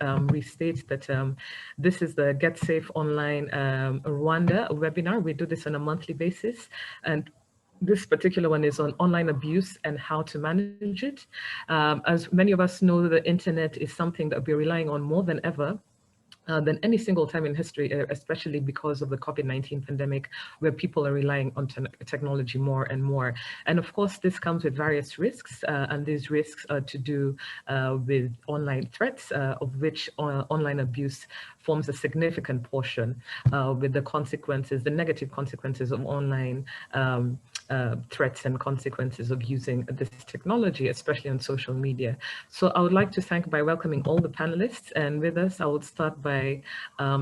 restate that this is the Get Safe Online Rwanda webinar. We do this on a monthly basis, and this particular one is on online abuse and how to manage it. As many of us know, the internet is something that we're relying on more than ever. Than any single time in history, especially because of the COVID-19 pandemic, where people are relying on technology more and more. And of course, this comes with various risks, and these risks are to do with online threats, of which online abuse forms a significant portion, with the consequences, the negative consequences of online threats and consequences of using this technology, especially on social media. So I would like to thank by welcoming all the panelists, and with us, I would start by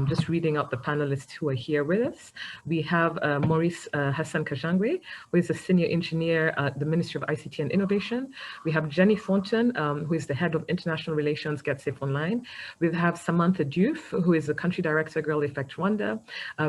just reading out the panelists who are here with us. We have Maurice Hassan Kajangwe, who is a senior engineer at the Ministry of ICT and Innovation. We have Jenny Thornton, who is the head of international relations, Get Safe Online. We have Samantha Diouf, who is the country director, Girl Effect Rwanda.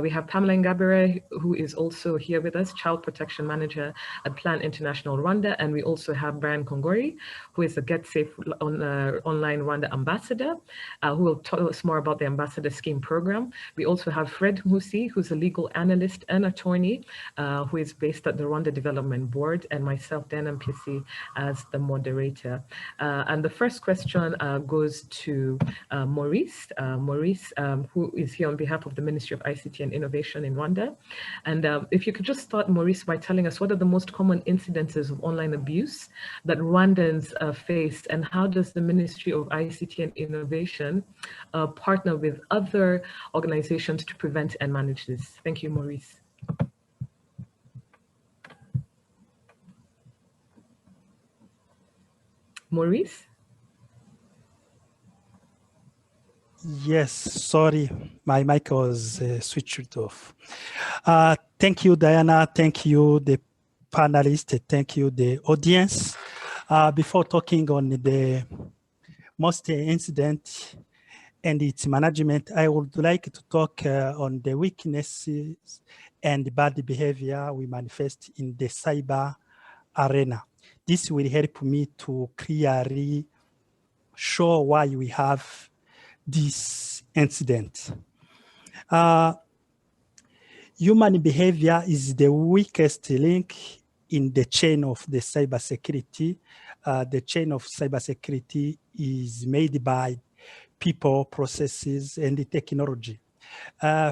We have Pamela Ngabere, who is also here with us, child protection manager at Plan International Rwanda. And we also have Brian Kongori, who is the Get Safe Online Rwanda ambassador, who will tell us more about the ambassador scheme program. We also have Fred Musi, who's a legal analyst and attorney, who is based at the Rwanda Development Board, and myself, Dan Mpisi, as the moderator. And the first question goes to Maurice. Maurice, who is here on behalf of the Ministry of ICT and Innovation in Rwanda. And if you could just start, Maurice, by telling us what are the most common incidences of online abuse that Rwandans face, and how does the Ministry of ICT and Innovation partner with other organizations to prevent and manage this? Thank you, Maurice. Maurice? Yes, sorry, my mic was switched off. Thank you, Diana. Thank you, the panelists. Thank you, the audience. Before talking on the most incident and its management, I would like to talk on the weaknesses and bad behavior we manifest in the cyber arena. This will help me to clearly show why we have this incident. Human behavior is the weakest link in the chain of the cybersecurity. The chain of cybersecurity is made by people, processes, and the technology.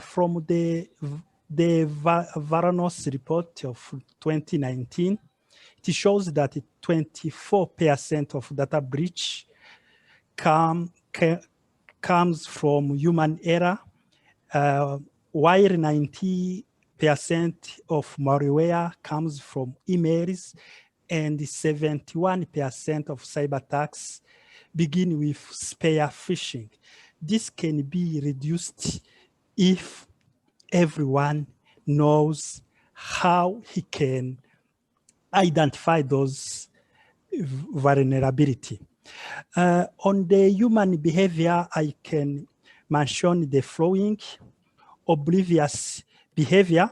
From the Varonos report of 2019, it shows that 24% of data breach comes from human error, while 90% of malware comes from emails, and 71% of cyber attacks begin with spear phishing. This can be reduced if everyone knows how he can identify those vulnerability. On the human behavior, I can mention the following: oblivious behavior.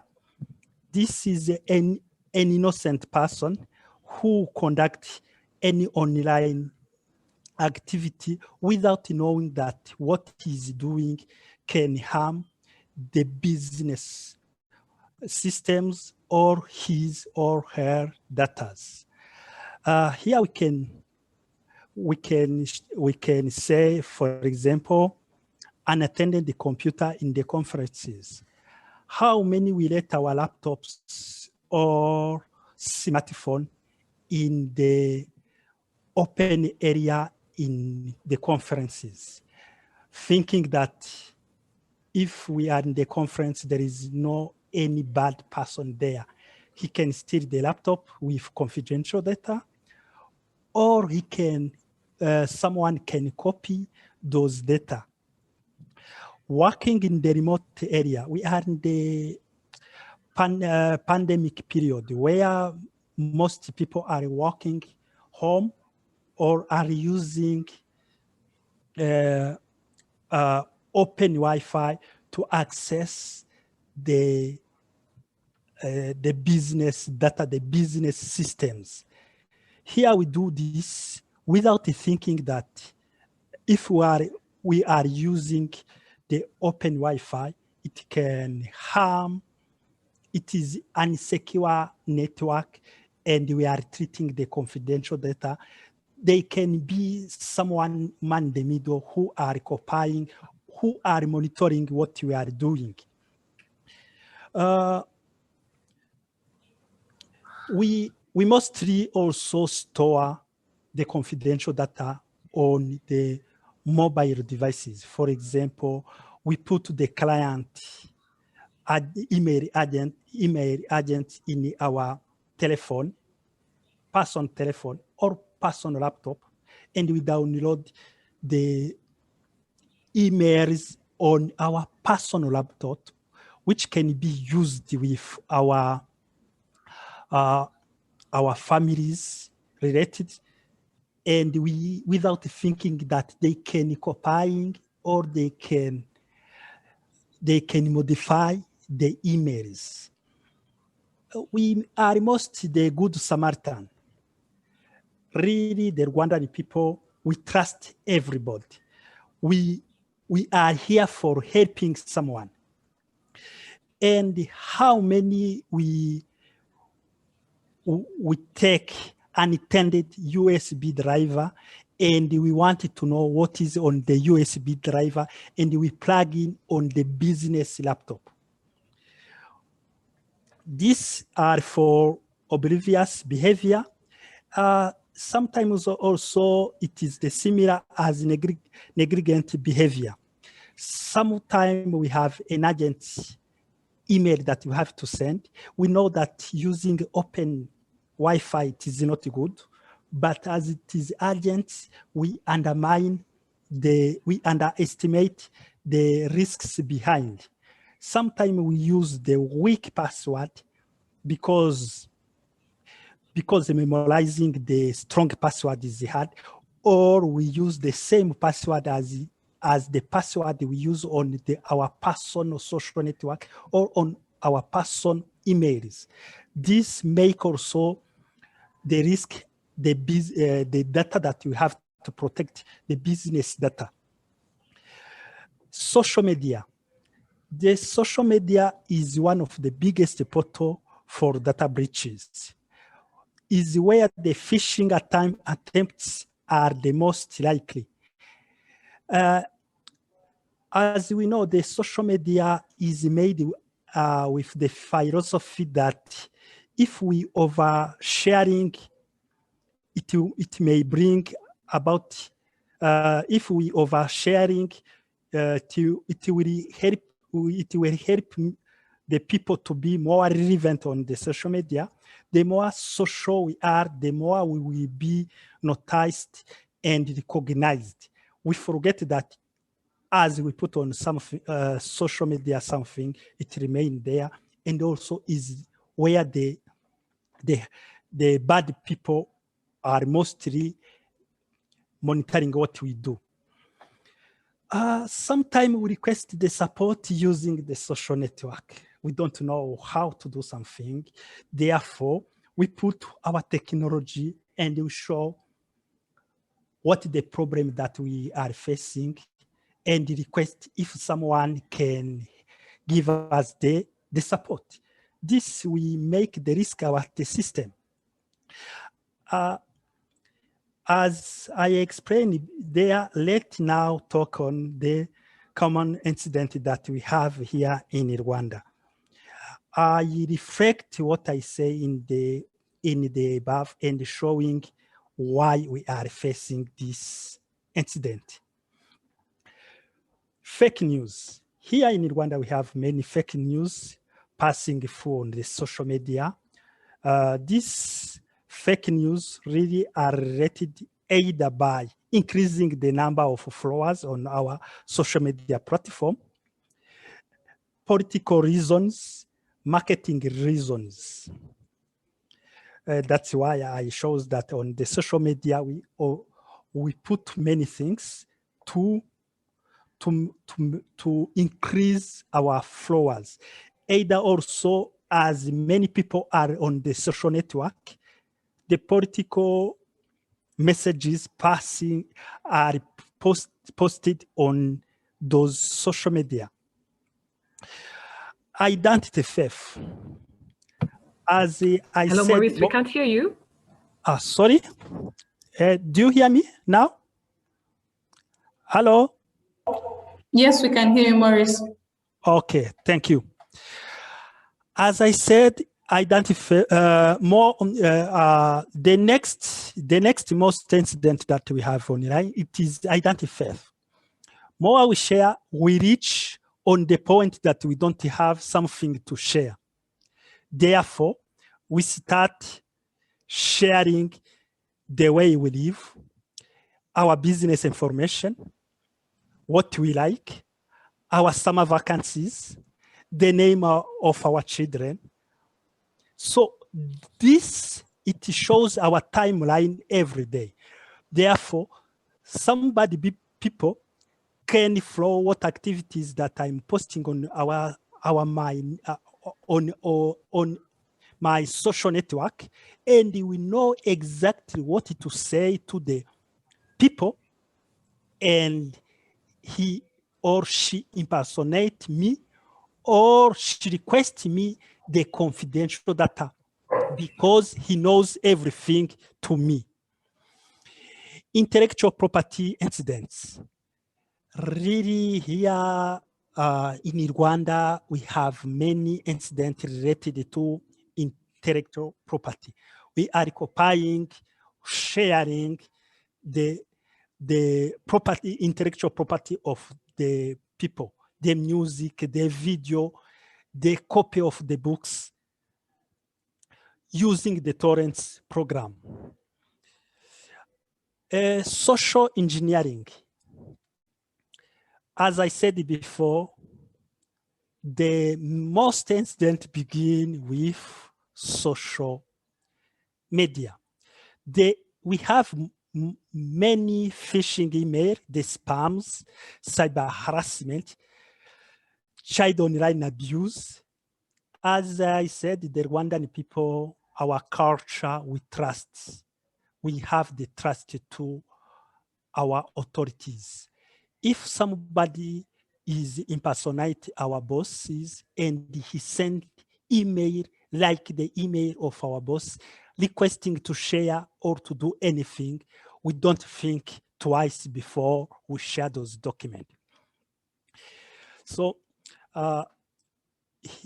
This is an innocent person who conducts any online activity without knowing that what he's doing can harm the business systems or his or her data. Here we can say, for example, unattended the computer in the conferences. How many we let our laptops or smartphone in the open area in the conferences, thinking that if we are in the conference, there is no any bad person there. He can steal the laptop with confidential data, or he can, someone can copy those data. Working in the remote area, we are in the pandemic period where most people are working home or are using open Wi-Fi to access the business data, the business systems. Here we do this without thinking that if we are we are using the open Wi-Fi, it can harm. It is unsecure network, and we are treating the confidential data. They can be someone man in the middle who are copying, who are monitoring what we are doing. We mostly also store the confidential data on the mobile devices. For example, we put the client email agent in our telephone, personal telephone or personal laptop, and we download the emails on our personal laptop, which can be used with our families related, and we, without thinking that they can copying or they can modify the emails. We are most the good Samaritan. Really, the Rwandan people, we trust everybody. We are here for helping someone. And how many we take unattended USB driver, and we wanted to know what is on the USB driver, and we plug in on the business laptop. These are for oblivious behavior. Sometimes also it is the similar as negligent behavior. Sometimes we have an urgent email that we have to send. We know that using open Wi-Fi it is not good, but as it is urgent, we underestimate the risks behind. Sometimes we use the weak password because memorizing the strong password is hard, or we use the same password as the password we use on our personal social network or on our personal emails. This make also the risk, the data that we have to protect, the business data. Social media. The social media is one of the biggest portal for data breaches. Is where the phishing attempts are the most likely. As we know, the social media is made with the philosophy that if we oversharing, it may bring about. If we oversharing, it will help the people to be more relevant on the social media. The more social we are, the more we will be noticed and recognized. We forget that as we put on some social media something, it remains there, and also is where the bad people are mostly monitoring what we do. Sometimes we request the support using the social network. We don't know how to do something. Therefore, we put our technology and we show what the problem that we are facing and request if someone can give us the support. This we make the risk our the system. As I explained there, let's now talk on the common incident that we have here in Rwanda. I reflect what I say in the above and showing why we are facing this incident. Fake news. Here in Rwanda, we have many fake news passing through on the social media. These fake news really are related either by increasing the number of followers on our social media platform, political reasons, marketing reasons. That's why I shows that on the social media, we put many things to increase our followers. Either also, as many people are on the social network, the political messages passing are posted on those social media. Identity theft. As I Hello, said, Maurice, we can't hear you. Sorry. Do you hear me now? Hello? Yes, we can hear you, Maurice. Okay, thank you. As I said, identify more on the next most incident that we have online, it is identity theft. More we share, we reach on the point that we don't have something to share. Therefore, we start sharing the way we live, our business information, what we like, our summer vacancies, the name of our children. So this, it shows our timeline every day. Therefore, people can follow what activities that I'm posting on on my social network, and we know exactly what to say to the people, and he or she impersonate me, or she requests me the confidential data because he knows everything to me. Intellectual property incidents. Really here in Rwanda, we have many incidents related to intellectual property. We are occupying, sharing the intellectual property of the people, the music, the video, the copy of the books, using the torrents program. Social engineering. As I said before, the most incident begin with social media. We have many phishing email, the spams, cyber harassment, child online abuse. As I said, the Rwandan people, our culture, we trust. We have the trust to our authorities. If somebody is impersonate our bosses and he sent email like the email of our boss requesting to share or to do anything, we don't think twice before we share those documents. So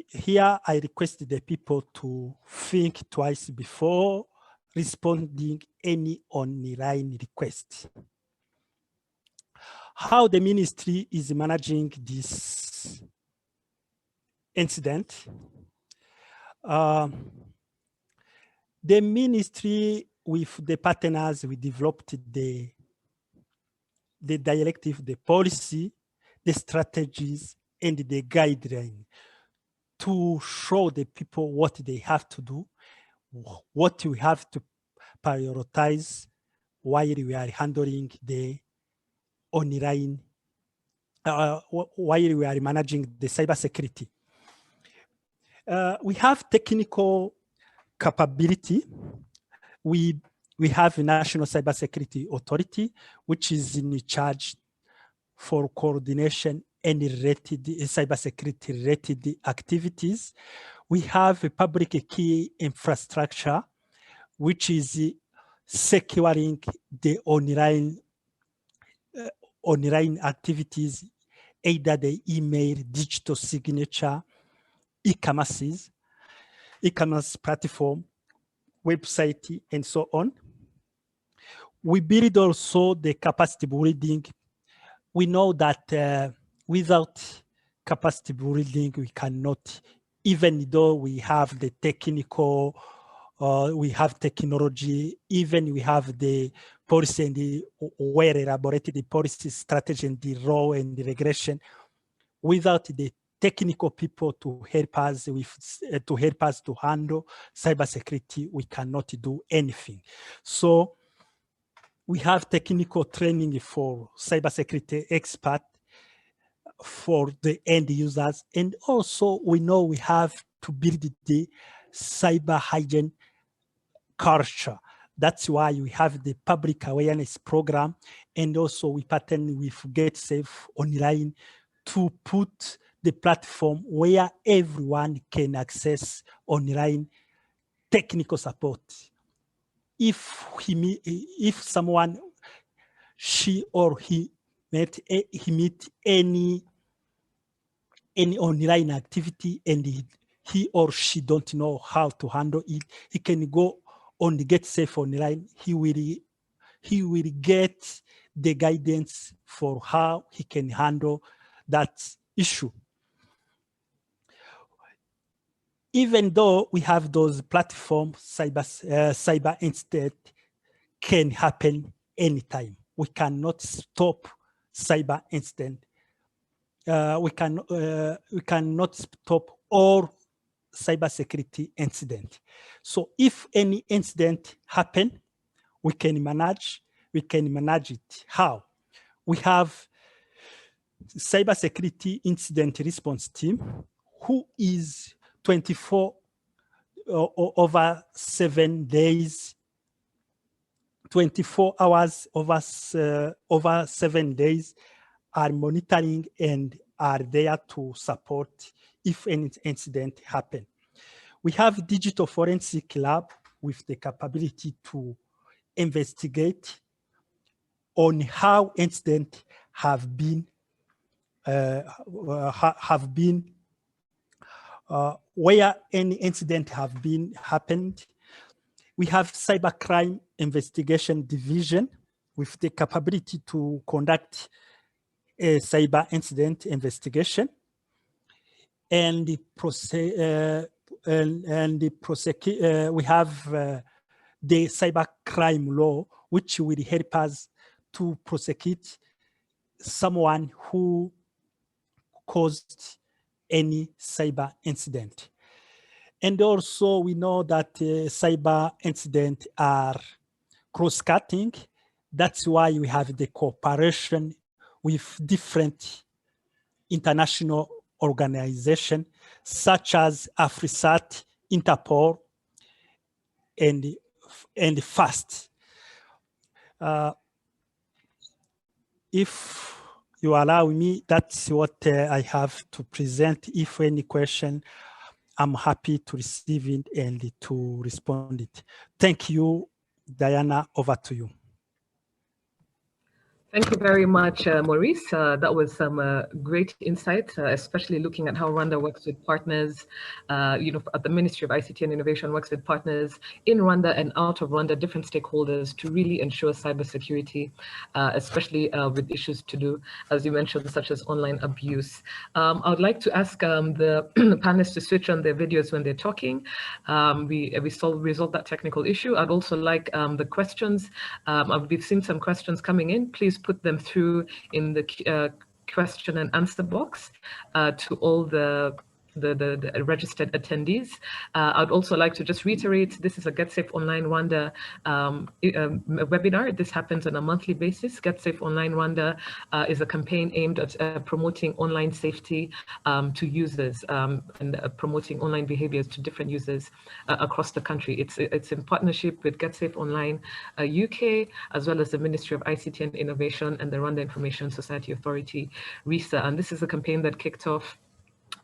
here I request the people to think twice before responding any online request. How the ministry is managing this incident. The ministry, with the partners, we developed the directive, the policy, the strategies, and the guideline to show the people what they have to do, what we have to prioritize while we are handling the online, while we are managing the cybersecurity. We have technical capability. We have a National Cybersecurity Authority, which is in charge for coordination and related cybersecurity related activities. We have a public key infrastructure, which is securing the online activities, either the email, digital signature, e-commerce platform, website, and so on. We build also the capacity building. We know that without capacity building, we cannot, even though we have the technical, we have technology, even we have the policy and the well elaborated the policy strategy and the law and the regression, without the technical people to help us to handle cybersecurity, we cannot do anything. So we have technical training for cybersecurity expert for the end users, and also we know we have to build the cyber hygiene culture. That's why we have the public awareness program, and also we partner with Get Safe Online to put the platform where everyone can access online technical support. If someone, she or he meet any online activity and he or she don't know how to handle it, he can go on the Get Safe Online. He will get the guidance for how he can handle that issue. Even though we have those platforms, cyber incident can happen anytime. We cannot stop cyber incident. We cannot stop all cybersecurity incident. So if any incident happen, we can manage it. How? We have cybersecurity incident response team who is 24 over 7 days, 24 hours over 7 days, are monitoring and are there to support if any incident happen. We have digital forensic lab with the capability to investigate on how incidents have been where any incident have been happened. We have cybercrime investigation division with the capability to conduct a cyber incident investigation, and we have the cybercrime law, which will help us to prosecute someone who caused any cyber incident. And also we know that cyber incidents are cross-cutting. That's why we have the cooperation with different international organizations such as AFRISAT, Interpol, and FAST. If you allow me, that's what I have to present. If any question, I'm happy to receive it and to respond it. Thank you, Diana, over to you. Thank you very much, Maurice. That was some great insight, especially looking at how Rwanda works with partners, at the Ministry of ICT and Innovation works with partners in Rwanda and out of Rwanda, different stakeholders to really ensure cybersecurity, especially with issues to do, as you mentioned, such as online abuse. I would like to ask the panelists to switch on their videos when they're talking. We resolved that technical issue. I'd also like the questions. We've seen some questions coming in. Please put them through in the question and answer box to all the registered attendees. I'd also like to just reiterate, this is a Get Safe Online Rwanda webinar. This happens on a monthly basis. Get Safe Online Rwanda is a campaign aimed at promoting online safety to users and promoting online behaviors to different users across the country. It's in partnership with Get Safe Online UK, as well as the Ministry of ICT and Innovation and the Rwanda Information Society Authority, RISA. And this is a campaign that kicked off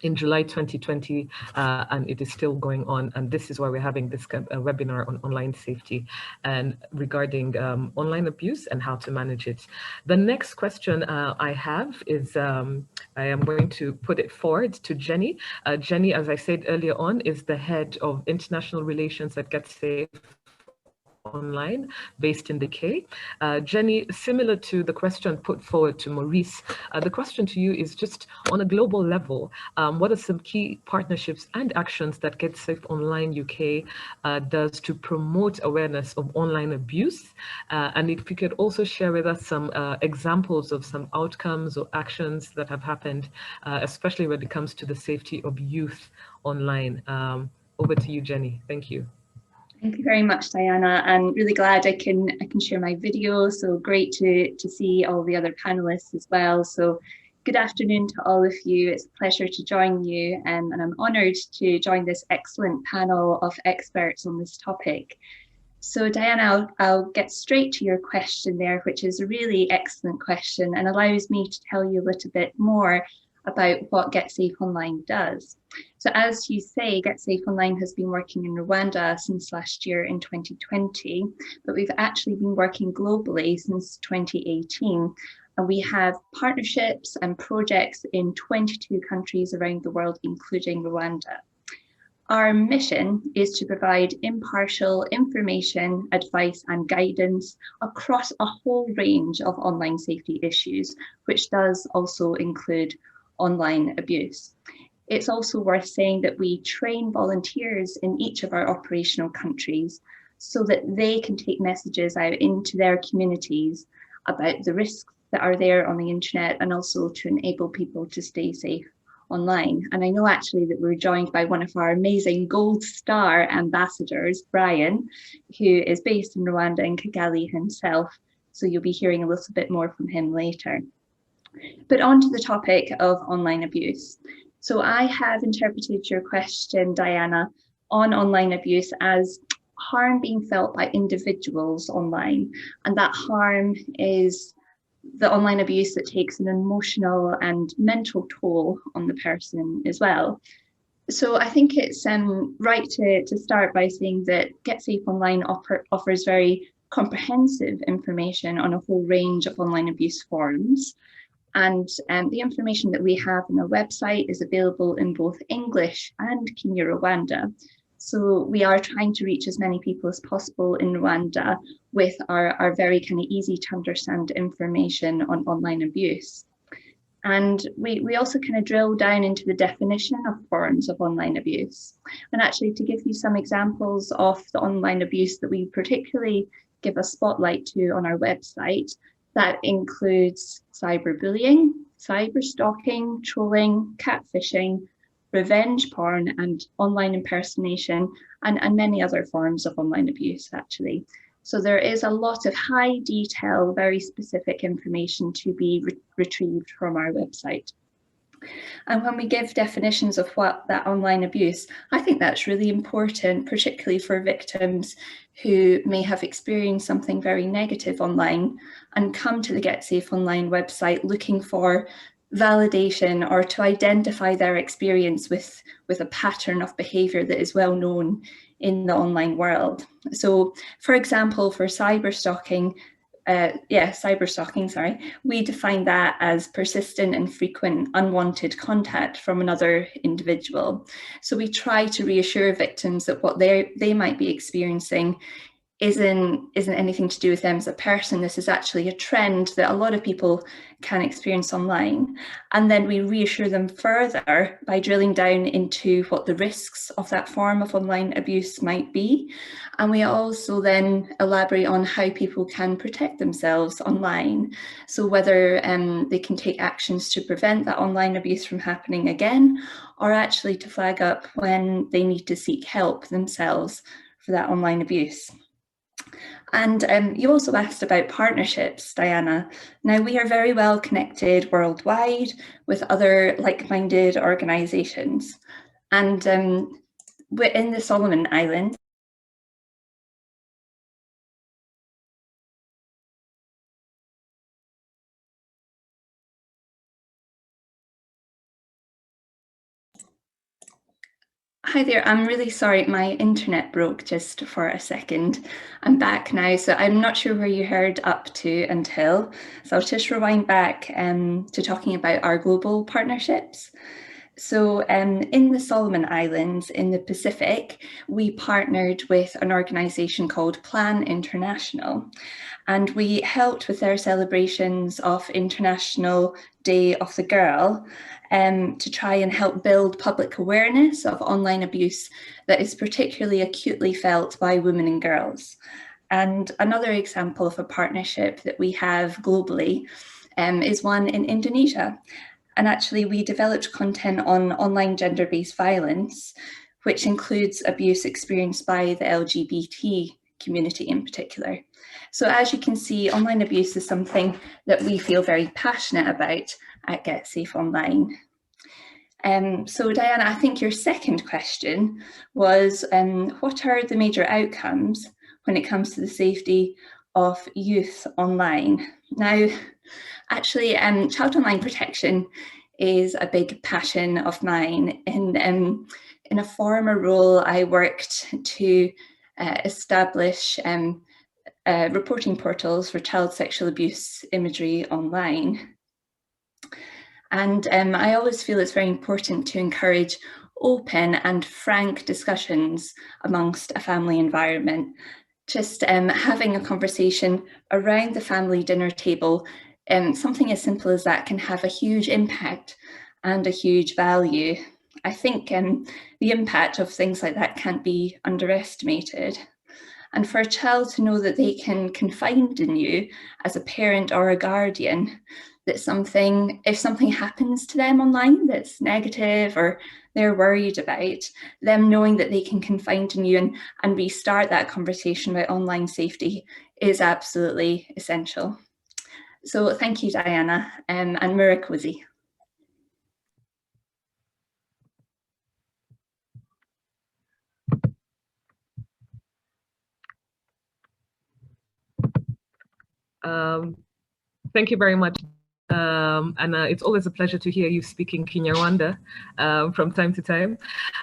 in July 2020, and it is still going on. And this is why we're having this webinar on online safety and regarding online abuse and how to manage it. The next question I have is, I am going to put it forward to Jenny. Jenny, as I said earlier on, is the head of international relations at Get Safe Online, based in the UK. Jenny, similar to the question put forward to Maurice, the question to you is just on a global level, what are some key partnerships and actions that Get Safe Online UK does to promote awareness of online abuse? And if you could also share with us some examples of some outcomes or actions that have happened, especially when it comes to the safety of youth online. Over to you, Jenny. Thank you. Thank you very much, Diana. I'm really glad I can share my video. So great to see all the other panelists as well. So good afternoon to all of you. It's a pleasure to join you, and I'm honoured to join this excellent panel of experts on this topic. So Diana, I'll get straight to your question there, which is a really excellent question and allows me to tell you a little bit more about what Get Safe Online does. So as you say, Get Safe Online has been working in Rwanda since last year in 2020, but we've actually been working globally since 2018. And we have partnerships and projects in 22 countries around the world, including Rwanda. Our mission is to provide impartial information, advice and guidance across a whole range of online safety issues, which does also include online abuse. It's also worth saying that we train volunteers in each of our operational countries so that they can take messages out into their communities about the risks that are there on the internet and also to enable people to stay safe online. And I know actually that we're joined by one of our amazing Gold Star ambassadors, Brian, who is based in Rwanda in Kigali himself. So you'll be hearing a little bit more from him later. But on to the topic of online abuse. So I have interpreted your question, Diana, on online abuse as harm being felt by individuals online. And that harm is the online abuse that takes an emotional and mental toll on the person as well. So I think it's right to start by saying that Get Safe Online offers very comprehensive information on a whole range of online abuse forums. And the information that we have on our website is available in both English and Kinyarwanda. So we are trying to reach as many people as possible in Rwanda with our very kind of easy to understand information on online abuse. And we also kind of drill down into the definition of forms of online abuse. And actually to give you some examples of the online abuse that we particularly give a spotlight to on our website, that includes cyberbullying, cyberstalking, trolling, catfishing, revenge porn and online impersonation and many other forms of online abuse actually. So there is a lot of high detail, very specific information to be retrieved from our website. And when we give definitions of what that online abuse, I think that's really important, particularly for victims who may have experienced something very negative online and come to the Get Safe Online website looking for validation or to identify their experience with a pattern of behaviour that is well known in the online world. So, for example, for cyberstalking, we define that as persistent and frequent unwanted contact from another individual. So we try to reassure victims that what they might be experiencing isn't anything to do with them as a person. This is actually a trend that a lot of people can experience online. And then we reassure them further by drilling down into what the risks of that form of online abuse might be. And we also then elaborate on how people can protect themselves online. So whether they can take actions to prevent that online abuse from happening again, or actually to flag up when they need to seek help themselves for that online abuse. And you also asked about partnerships, Diana. Now, we are very well connected worldwide with other like-minded organisations. And we're in the Solomon Islands. Hi there, I'm really sorry, my internet broke just for a second. I'm back now, so I'm not sure where you heard up to until. So I'll just rewind back to talking about our global partnerships. So in the Solomon Islands in the Pacific, we partnered with an organisation called Plan International, and we helped with their celebrations of International Day of the Girl to try and help build public awareness of online abuse that is particularly acutely felt by women and girls. And another example of a partnership that we have globally is one in Indonesia. And actually, we developed content on online gender-based violence, which includes abuse experienced by the LGBT community in particular. So as you can see, online abuse is something that we feel very passionate about at Get Safe Online. So Diana, I think your second question was, what are the major outcomes when it comes to the safety of youth online. Now, actually, child online protection is a big passion of mine. In a former role, I worked to establish reporting portals for child sexual abuse imagery online. And I always feel it's very important to encourage open and frank discussions amongst a family environment. Just having a conversation around the family dinner table, something as simple as that can have a huge impact and a huge value. I think the impact of things like that can't be underestimated. And for a child to know that they can confide in you as a parent or a guardian, that if something happens to them online that's negative or they're worried about, them knowing that they can confide in you and restart that conversation about online safety is absolutely essential. So thank you, Diana, and Murakozy. Thank you very much. And it's always a pleasure to hear you speaking Kinyarwanda from time to time.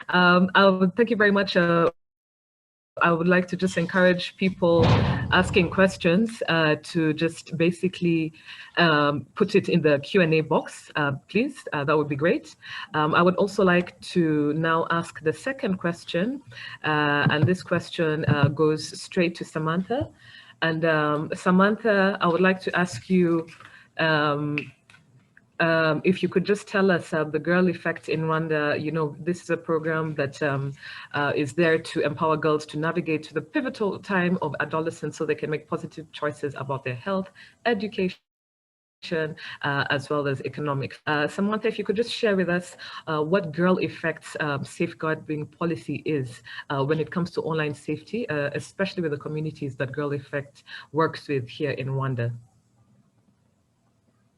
Thank you very much. I would like to just encourage people asking questions to just basically put it in the Q&A box, please. That would be great. I would also like to now ask the second question, and this question goes straight to Samantha. And Samantha, I would like to ask you if you could just tell us the Girl Effect in Rwanda. You know, this is a program that is there to empower girls to navigate to the pivotal time of adolescence so they can make positive choices about their health, education, as well as economics. Samantha, if you could just share with us what Girl Effect's safeguarding policy is when it comes to online safety, especially with the communities that Girl Effect works with here in Rwanda.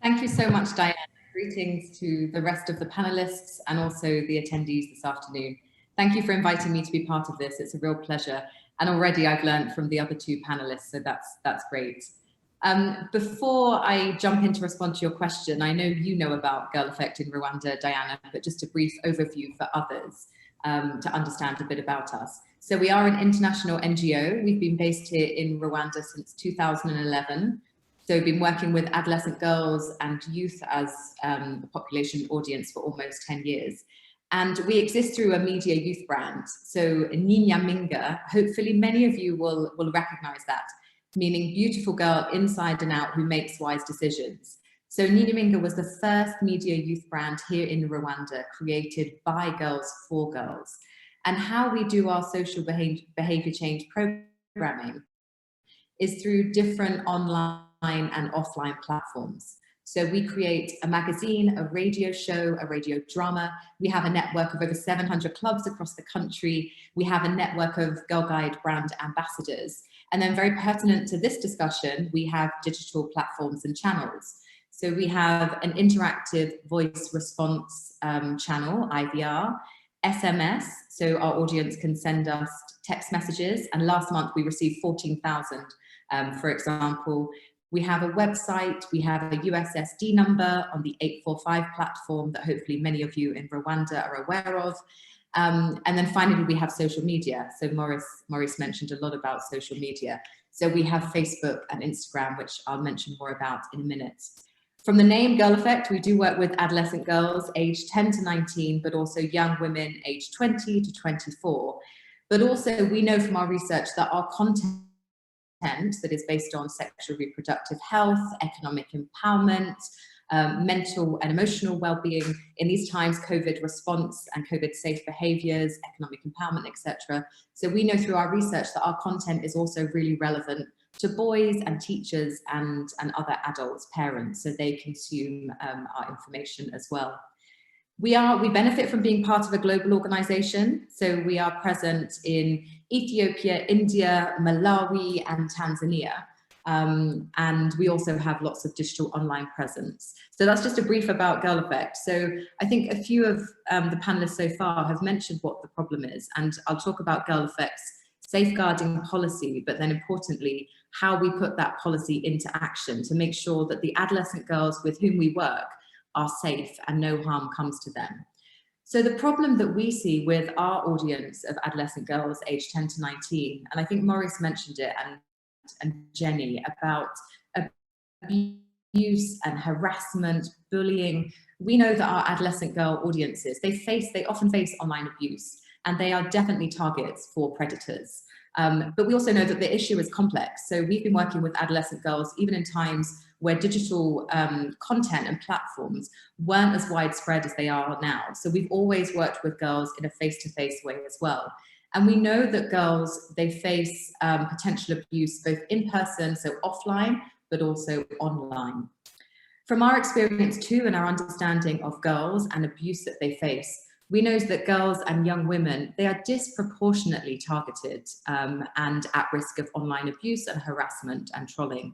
Thank you so much, Diana. Greetings to the rest of the panelists and also the attendees this afternoon. Thank you for inviting me to be part of this. It's a real pleasure. And already I've learned from the other two panelists, so that's great. Before I jump in to respond to your question, I know you know about Girl Effect in Rwanda, Diana, but just a brief overview for others to understand a bit about us. So we are an international NGO. We've been based here in Rwanda since 2011. So we've been working with adolescent girls and youth as a population audience for almost 10 years. And we exist through a media youth brand. So Niña Minga, hopefully many of you will recognize that, meaning beautiful girl inside and out who makes wise decisions. So Niña Minga was the first media youth brand here in Rwanda, created by girls for girls. And how we do our social behavior change programming is through different online and offline platforms. So we create a magazine, a radio show, a radio drama. We have a network of over 700 clubs across the country. We have a network of Girl Guide brand ambassadors. And then very pertinent to this discussion, we have digital platforms and channels. So we have an interactive voice response channel, IVR, SMS, so our audience can send us text messages. And last month we received 14,000, for example. We have a website, we have a USSD number on the 845 platform that hopefully many of you in Rwanda are aware of. And then finally, we have social media. So Maurice mentioned a lot about social media. So we have Facebook and Instagram, which I'll mention more about in a minute. From the name Girl Effect, we do work with adolescent girls aged 10 to 19, but also young women aged 20 to 24. But also we know from our research that our content that is based on sexual reproductive health, economic empowerment, mental and emotional well-being in these times, COVID response and COVID safe behaviors, economic empowerment, etc. So we know through our research that our content is also really relevant to boys and teachers and other adults, parents, so they consume our information as well. We benefit from being part of a global organization. So we are present in Ethiopia, India, Malawi, and Tanzania. And we also have lots of digital online presence. So that's just a brief about Girl Effect. So I think a few of the panelists so far have mentioned what the problem is, and I'll talk about Girl Effect's safeguarding policy, but then importantly, how we put that policy into action to make sure that the adolescent girls with whom we work are safe and no harm comes to them. So the problem that we see with our audience of adolescent girls aged 10 to 19, and I think Maurice mentioned it and Jenny, about abuse and harassment, bullying. We know that our adolescent girl audiences, they often face online abuse, and they are definitely targets for predators. But we also know that the issue is complex. So we've been working with adolescent girls even in times where digital content and platforms weren't as widespread as they are now. So we've always worked with girls in a face-to-face way as well. And we know that girls, they face potential abuse both in person, so offline, but also online. From our experience too, and our understanding of girls and abuse that they face, we know that girls and young women, they are disproportionately targeted and at risk of online abuse and harassment and trolling.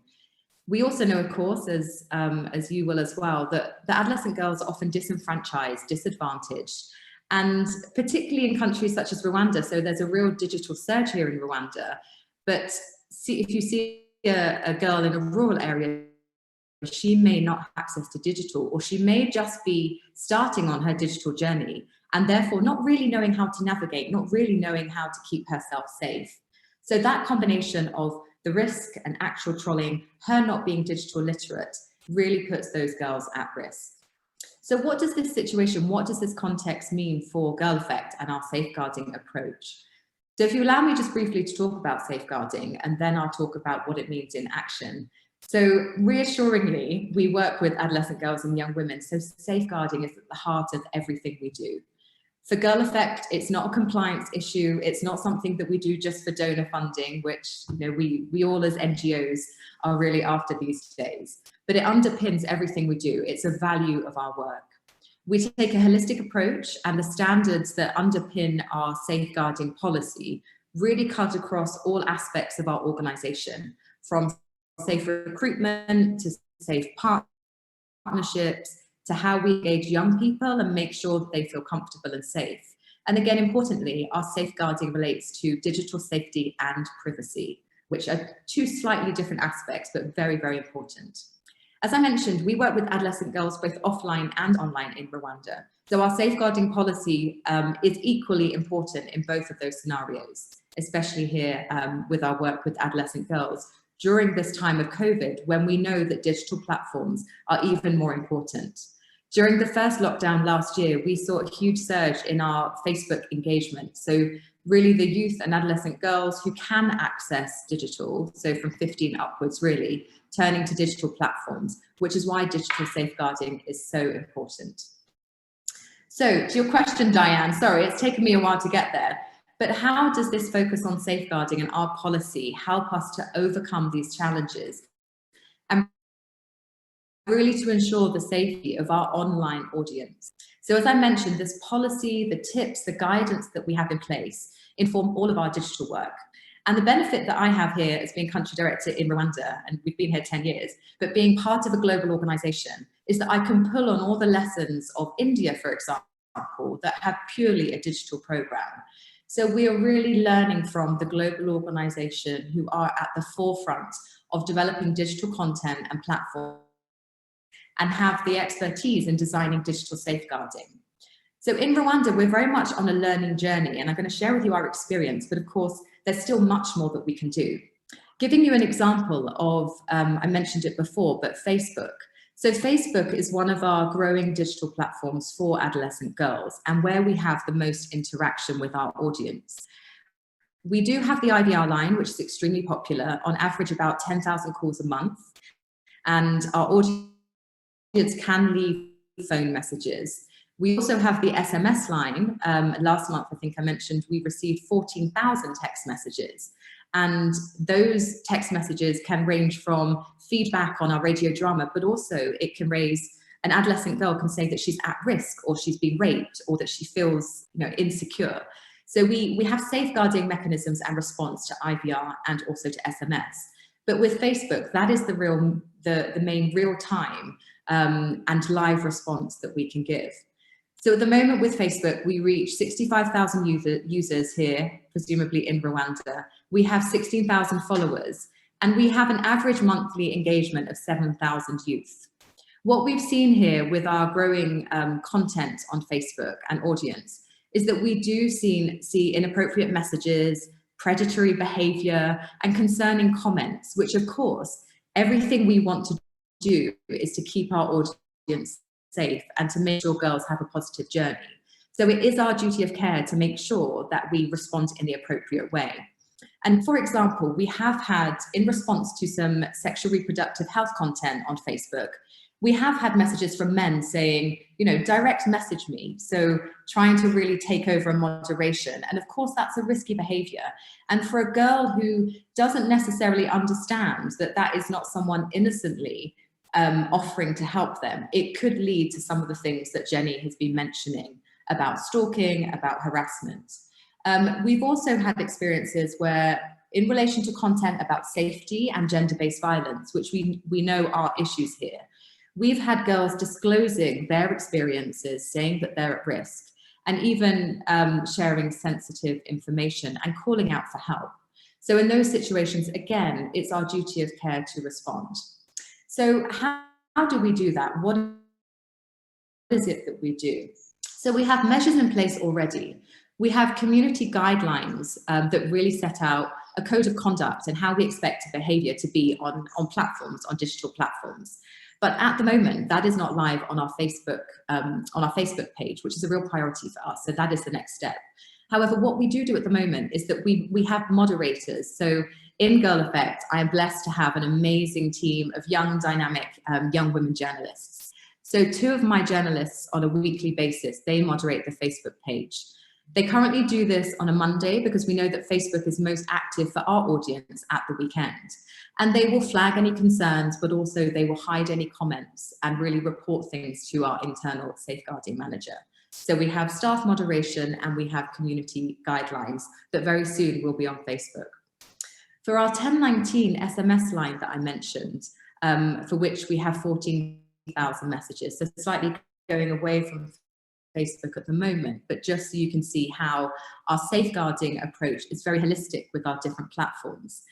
We also know, of course, as you will as well, that the adolescent girls are often disenfranchised, disadvantaged, and particularly in countries such as Rwanda. So there's a real digital surge here in Rwanda. But if you see a girl in a rural area, she may not have access to digital, or she may just be starting on her digital journey and therefore not really knowing how to navigate, not really knowing how to keep herself safe. So that combination of the risk and actual trolling, her not being digital literate, really puts those girls at risk. So what does this situation, what does this context mean for Girl Effect and our safeguarding approach? So if you allow me just briefly to talk about safeguarding, and then I'll talk about what it means in action. So reassuringly, we work with adolescent girls and young women, so safeguarding is at the heart of everything we do. For Girl Effect, it's not a compliance issue. It's not something that we do just for donor funding, which we all as NGOs are really after these days. But it underpins everything we do. It's a value of our work. We take a holistic approach, and the standards that underpin our safeguarding policy really cut across all aspects of our organisation, from safe recruitment to safe partnerships, to how we engage young people and make sure that they feel comfortable and safe. And again, importantly, our safeguarding relates to digital safety and privacy, which are two slightly different aspects, but very, very important. As I mentioned, we work with adolescent girls both offline and online in Rwanda. So our safeguarding policy is equally important in both of those scenarios, especially here with our work with adolescent girls during this time of COVID, when we know that digital platforms are even more important. During the first lockdown last year, we saw a huge surge in our Facebook engagement. So really the youth and adolescent girls who can access digital, so from 15 upwards really, turning to digital platforms, which is why digital safeguarding is so important. So to your question, Diane, sorry, it's taken me a while to get there, but how does this focus on safeguarding and our policy help us to overcome these challenges and really to ensure the safety of our online audience? So as I mentioned, this policy, the tips, the guidance that we have in place inform all of our digital work. And the benefit that I have here as being country director in Rwanda, and we've been here 10 years, but being part of a global organization, is that I can pull on all the lessons of India, for example, that have purely a digital program. So we are really learning from the global organization who are at the forefront of developing digital content and platforms and have the expertise in designing digital safeguarding. So in Rwanda, we're very much on a learning journey, and I'm going to share with you our experience, but of course, there's still much more that we can do. Giving you an example of, I mentioned it before, but Facebook. So Facebook is one of our growing digital platforms for adolescent girls and where we have the most interaction with our audience. We do have the IVR line, which is extremely popular, on average about 10,000 calls a month, and our audience can leave phone messages. We also have the SMS line. Last month, I think I mentioned, we received 14,000 text messages. And those text messages can range from feedback on our radio drama, but also it can raise, an adolescent girl can say that she's at risk, or she's been raped, or that she feels insecure. So we have safeguarding mechanisms and response to IVR and also to SMS. But with Facebook, that is the main real time and live response that we can give. So at the moment with Facebook, we reach 65,000 users here, presumably in Rwanda. We have 16,000 followers, and we have an average monthly engagement of 7,000 youth. What we've seen here with our growing content on Facebook and audience is that we do see inappropriate messages, predatory behavior, and concerning comments, which of course, everything we want to do is to keep our audience safe and to make sure girls have a positive journey. So it is our duty of care to make sure that we respond in the appropriate way. And for example, we have had, in response to some sexual reproductive health content on Facebook, we have had messages from men saying, you know, direct message me. So trying to really take over a moderation. And of course, that's a risky behavior. And for a girl who doesn't necessarily understand that that is not someone innocently offering to help them, it could lead to some of the things that Jenny has been mentioning about stalking, about harassment. We've also had experiences where, in relation to content about safety and gender-based violence, which we know are issues here, we've had girls disclosing their experiences, saying that they're at risk, and even sharing sensitive information and calling out for help. So in those situations, again, it's our duty of care to respond. So how do we do that? What is it that we do? So we have measures in place already. We have community guidelines that really set out a code of conduct and how we expect behavior to be on platforms, on digital platforms. But at the moment, that is not live on our Facebook page, which is a real priority for us. So that is the next step. However, what we do at the moment is that we have moderators. So in Girl Effect, I am blessed to have an amazing team of young, dynamic, young women journalists. So 2 of my journalists on a weekly basis, they moderate the Facebook page. They currently do this on a Monday because we know that Facebook is most active for our audience at the weekend. And they will flag any concerns, but also they will hide any comments and really report things to our internal safeguarding manager. So we have staff moderation and we have community guidelines that very soon will be on Facebook. For our 1019 SMS line that I mentioned, for which we have 14,000 messages, so slightly going away from Facebook at the moment, but just so you can see how our safeguarding approach is very holistic with our different platforms.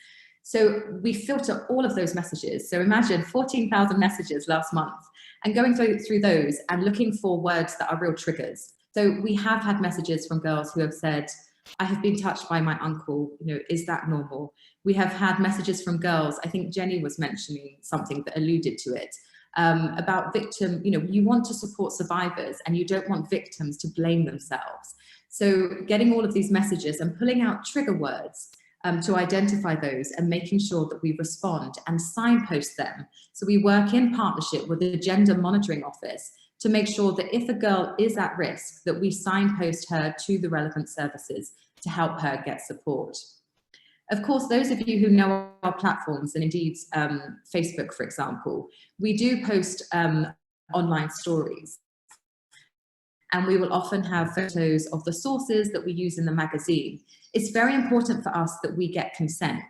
So we filter all of those messages. So imagine 14,000 messages last month and going through those and looking for words that are real triggers. So we have had messages from girls who have said, I have been touched by my uncle, you know, is that normal? We have had messages from girls, I think Jenny was mentioning something that alluded to it, about victim, you know, you want to support survivors and you don't want victims to blame themselves. So getting all of these messages and pulling out trigger words to identify those and making sure that we respond and signpost them. So we work in partnership with the Gender Monitoring Office to make sure that if a girl is at risk, that we signpost her to the relevant services to help her get support. Of course, those of you who know our platforms, and indeed Facebook, for example, we do post online stories. And we will often have photos of the sources that we use in the magazine. It's very important for us that we get consent.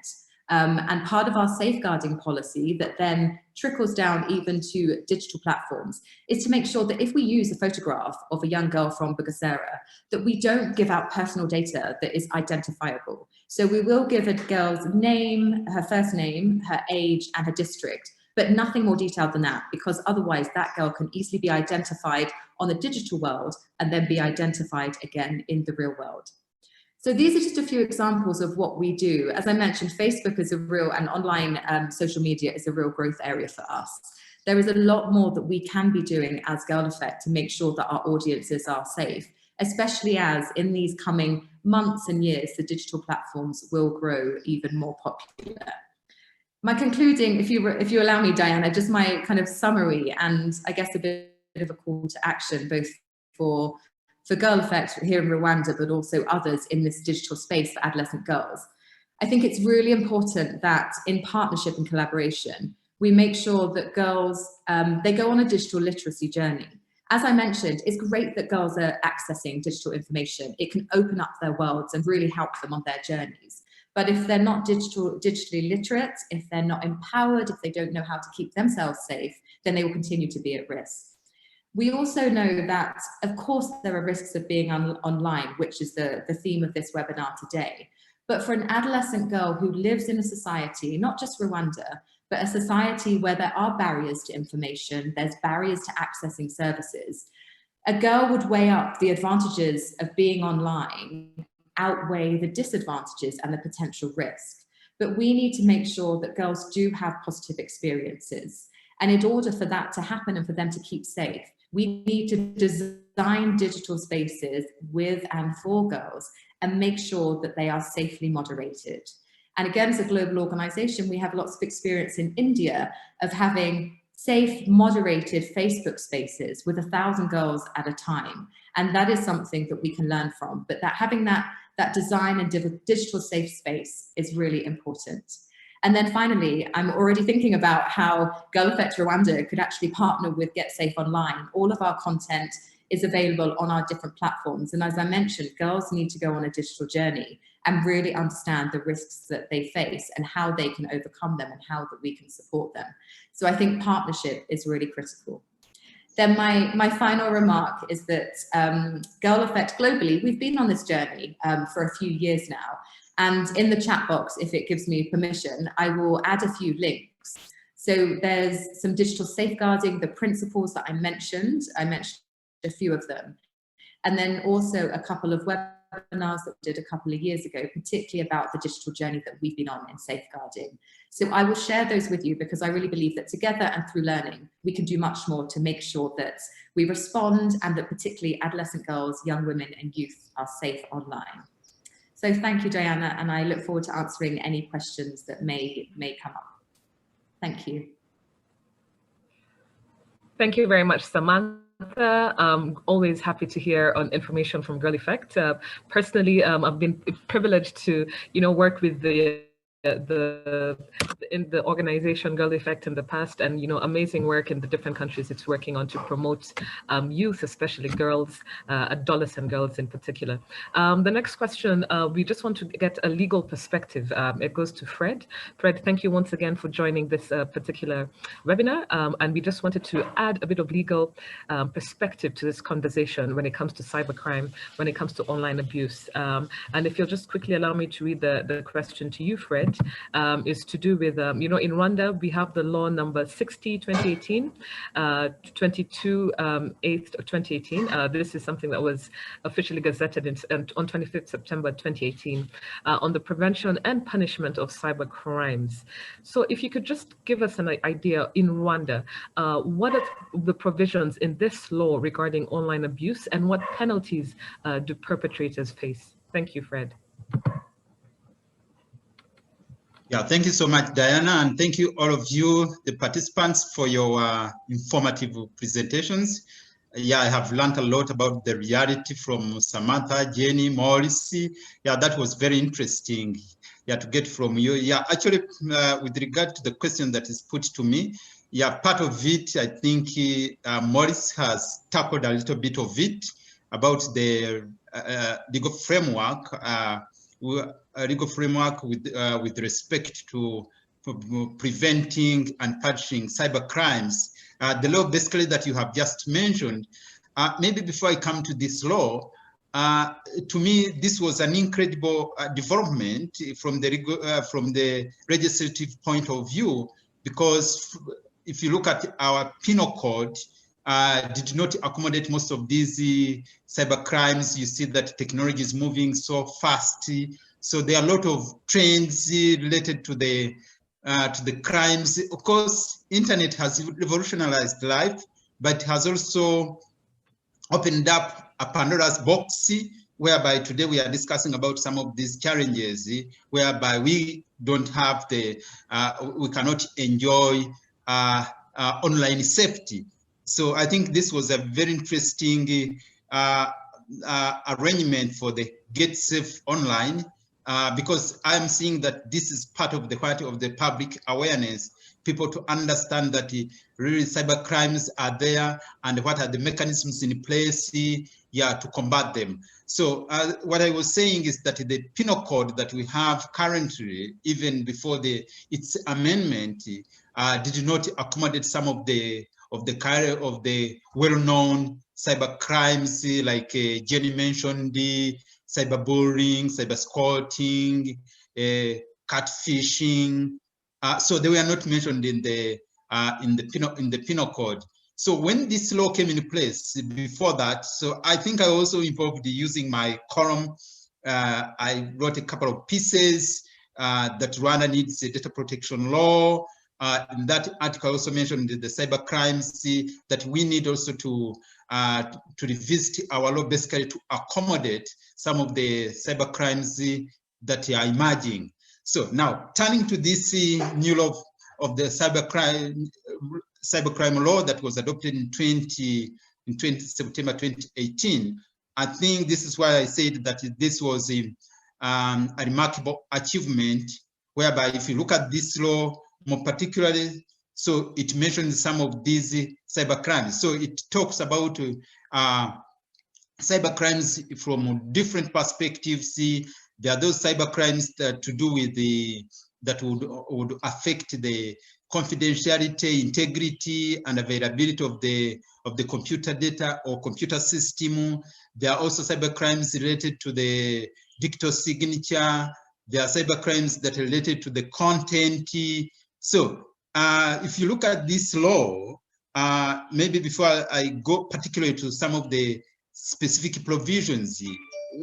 And part of our safeguarding policy that then trickles down even to digital platforms is to make sure that if we use a photograph of a young girl from Bugesera, that we don't give out personal data that is identifiable. So we will give a girl's name, her first name, her age, and her district, but nothing more detailed than that, because otherwise that girl can easily be identified on the digital world and then be identified again in the real world. So these are just a few examples of what we do. As I mentioned, Facebook is a real, and online social media is a real growth area for us. There is a lot more that we can be doing as Girl Effect to make sure that our audiences are safe, especially as in these coming months and years, the digital platforms will grow even more popular. My concluding, if you allow me, Diana, just my kind of summary and I guess a bit of a call to action, both for Girl Effect here in Rwanda, but also others in this digital space for adolescent girls. I think it's really important that in partnership and collaboration, we make sure that girls, they go on a digital literacy journey. As I mentioned, it's great that girls are accessing digital information. It can open up their worlds and really help them on their journeys. But if they're not digitally literate, if they're not empowered, if they don't know how to keep themselves safe, then they will continue to be at risk. We also know that, of course, there are risks of being online, which is the theme of this webinar today. But for an adolescent girl who lives in a society, not just Rwanda, but a society where there are barriers to information, there's barriers to accessing services, a girl would weigh up the advantages of being online outweigh the disadvantages and the potential risk. But we need to make sure that girls do have positive experiences. And in order for that to happen and for them to keep safe, we need to design digital spaces with and for girls and make sure that they are safely moderated. And again, as a global organization, we have lots of experience in India of having safe, moderated Facebook spaces with 1,000 girls at a time. And that is something that we can learn from, but that having that design and digital safe space is really important. And then finally, I'm already thinking about how Girl Effect Rwanda could actually partner with Get Safe Online. All of our content is available on our different platforms. And as I mentioned, girls need to go on a digital journey and really understand the risks that they face and how they can overcome them and how that we can support them. So I think partnership is really critical. Then my final remark is that Girl Effect globally, we've been on this journey for a few years now. And in the chat box, if it gives me permission, I will add a few links. So there's some digital safeguarding, the principles that I mentioned a few of them. And then also a couple of webinars that we did a couple of years ago, particularly about the digital journey that we've been on in safeguarding. So I will share those with you because I really believe that together and through learning, we can do much more to make sure that we respond and that particularly adolescent girls, young women and youth are safe online. So thank you, Diana, and I look forward to answering any questions that may come up. Thank you. Thank you very much, Samantha. Always happy to hear on information from Girl Effect. Personally, I've been privileged to, work with in the organization Girl Effect in the past, and amazing work in the different countries it's working on to promote youth, especially girls, adolescent girls in particular. The next question, we just want to get a legal perspective. It goes to Fred. Fred, thank you once again for joining this particular webinar, and we just wanted to add a bit of legal perspective to this conversation when it comes to cybercrime, when it comes to online abuse. And if you'll just quickly allow me to read the question to you, Fred, is to do with, in Rwanda, we have the law number 60/2018, 22/8 of 2018. This is something that was officially gazetted on 25th September 2018 on the prevention and punishment of cyber crimes. So if you could just give us an idea in Rwanda, what are the provisions in this law regarding online abuse and what penalties do perpetrators face? Thank you, Fred. Yeah, thank you so much, Diana, and thank you all of you, the participants, for your informative presentations. Yeah, I have learned a lot about the reality from Samantha, Jenny, Morris. Yeah, that was very interesting. Yeah, to get from you. Yeah, actually, with regard to the question that is put to me, yeah, part of it, I think Morris has tackled a little bit of it about the legal framework. Legal framework with respect to preventing and punishing cyber crimes. The law basically that you have just mentioned, maybe before I come to this law, to me, this was an incredible development from the legislative point of view, because if you look at our penal code, did not accommodate most of these cyber crimes. You see that technology is moving so fast. So there are a lot of trends related to the crimes. Of course, internet has revolutionized life, but has also opened up a Pandora's box, whereby today we are discussing about some of these challenges, whereby we don't have we cannot enjoy online safety. So I think this was a very interesting arrangement for the Get Safe Online, because I'm seeing that this is part of the public awareness, people to understand that really cyber crimes are there and what are the mechanisms in place, to combat them. So what I was saying is that the penal code that we have currently, even before its amendment, did not accommodate some of the the well-known cyber crimes, like Jenny mentioned, the cyberbullying, cybersquatting, catfishing. So they were not mentioned in the penal code. So when this law came into place before that, so I think I also involved using my column. I wrote a couple of pieces that Rwanda needs a data protection law. In that article, I also mentioned the cyber crimes that we need also to revisit our law, basically to accommodate some of the cyber crimes that are emerging. So now, turning to this new law of the cybercrime law that was adopted in September 2018, I think this is why I said that this was a remarkable achievement, whereby if you look at this law more particularly, so it mentions some of these cyber crimes. So it talks about cyber crimes from different perspectives. There are those cyber crimes that to do with that would affect the confidentiality, integrity, and availability of the computer data or computer system. There are also cyber crimes related to the digital signature. There are cyber crimes that are related to the content. So if you look at this law, maybe before I go particularly to some of the specific provisions,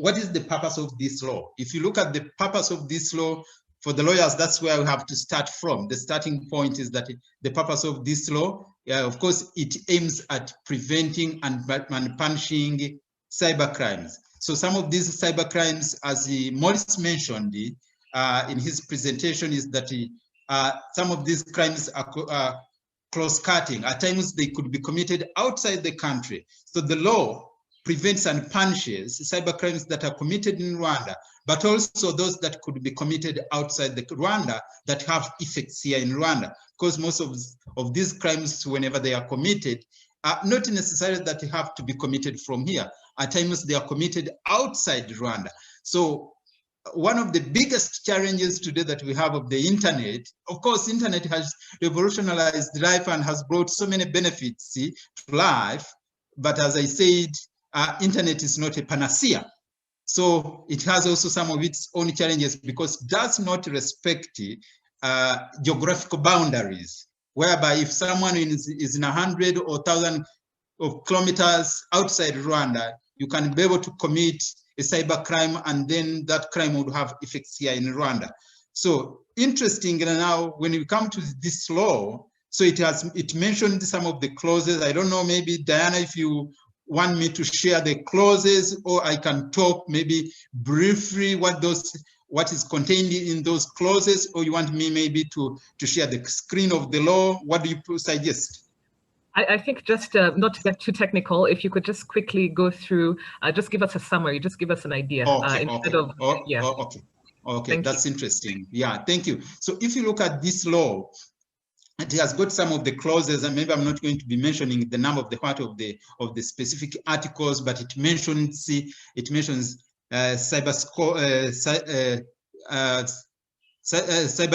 what is the purpose of this law? If you look at the purpose of this law, for the lawyers, that's where we have to start from. The starting point is that the purpose of this law, of course, it aims at preventing and punishing cyber crimes. So some of these cyber crimes, as Maurice mentioned in his presentation, is that some of these crimes are cross-cutting. At times, they could be committed outside the country. So the law prevents and punishes cyber crimes that are committed in Rwanda, but also those that could be committed outside the Rwanda that have effects here in Rwanda. Because most of these crimes, whenever they are committed, are not necessarily that they have to be committed from here. At times, they are committed outside Rwanda. So one of the biggest challenges today that we have of the internet, of course, internet has revolutionized life and has brought so many benefits to life. But as I said, internet is not a panacea. So it has also some of its own challenges because it does not respect geographical boundaries, whereby if someone is in 100 or 1,000 of kilometers outside Rwanda, you can be able to commit a cyber crime, and then that crime would have effects here in Rwanda. So interesting now, when we come to this law, so it mentioned some of the clauses. I don't know, maybe Diana, if you want me to share the clauses, or I can talk maybe briefly what is contained in those clauses, or you want me maybe to share the screen of the law? What do you suggest? I think just not to get too technical, if you could just quickly go through, just give us a summary, just give us an idea. Okay, Thank that's you. interesting. Yeah, thank you. So if you look at this law, it has got some of the clauses, and maybe I'm not going to be mentioning the number of the part of the specific articles, but it mentions cyber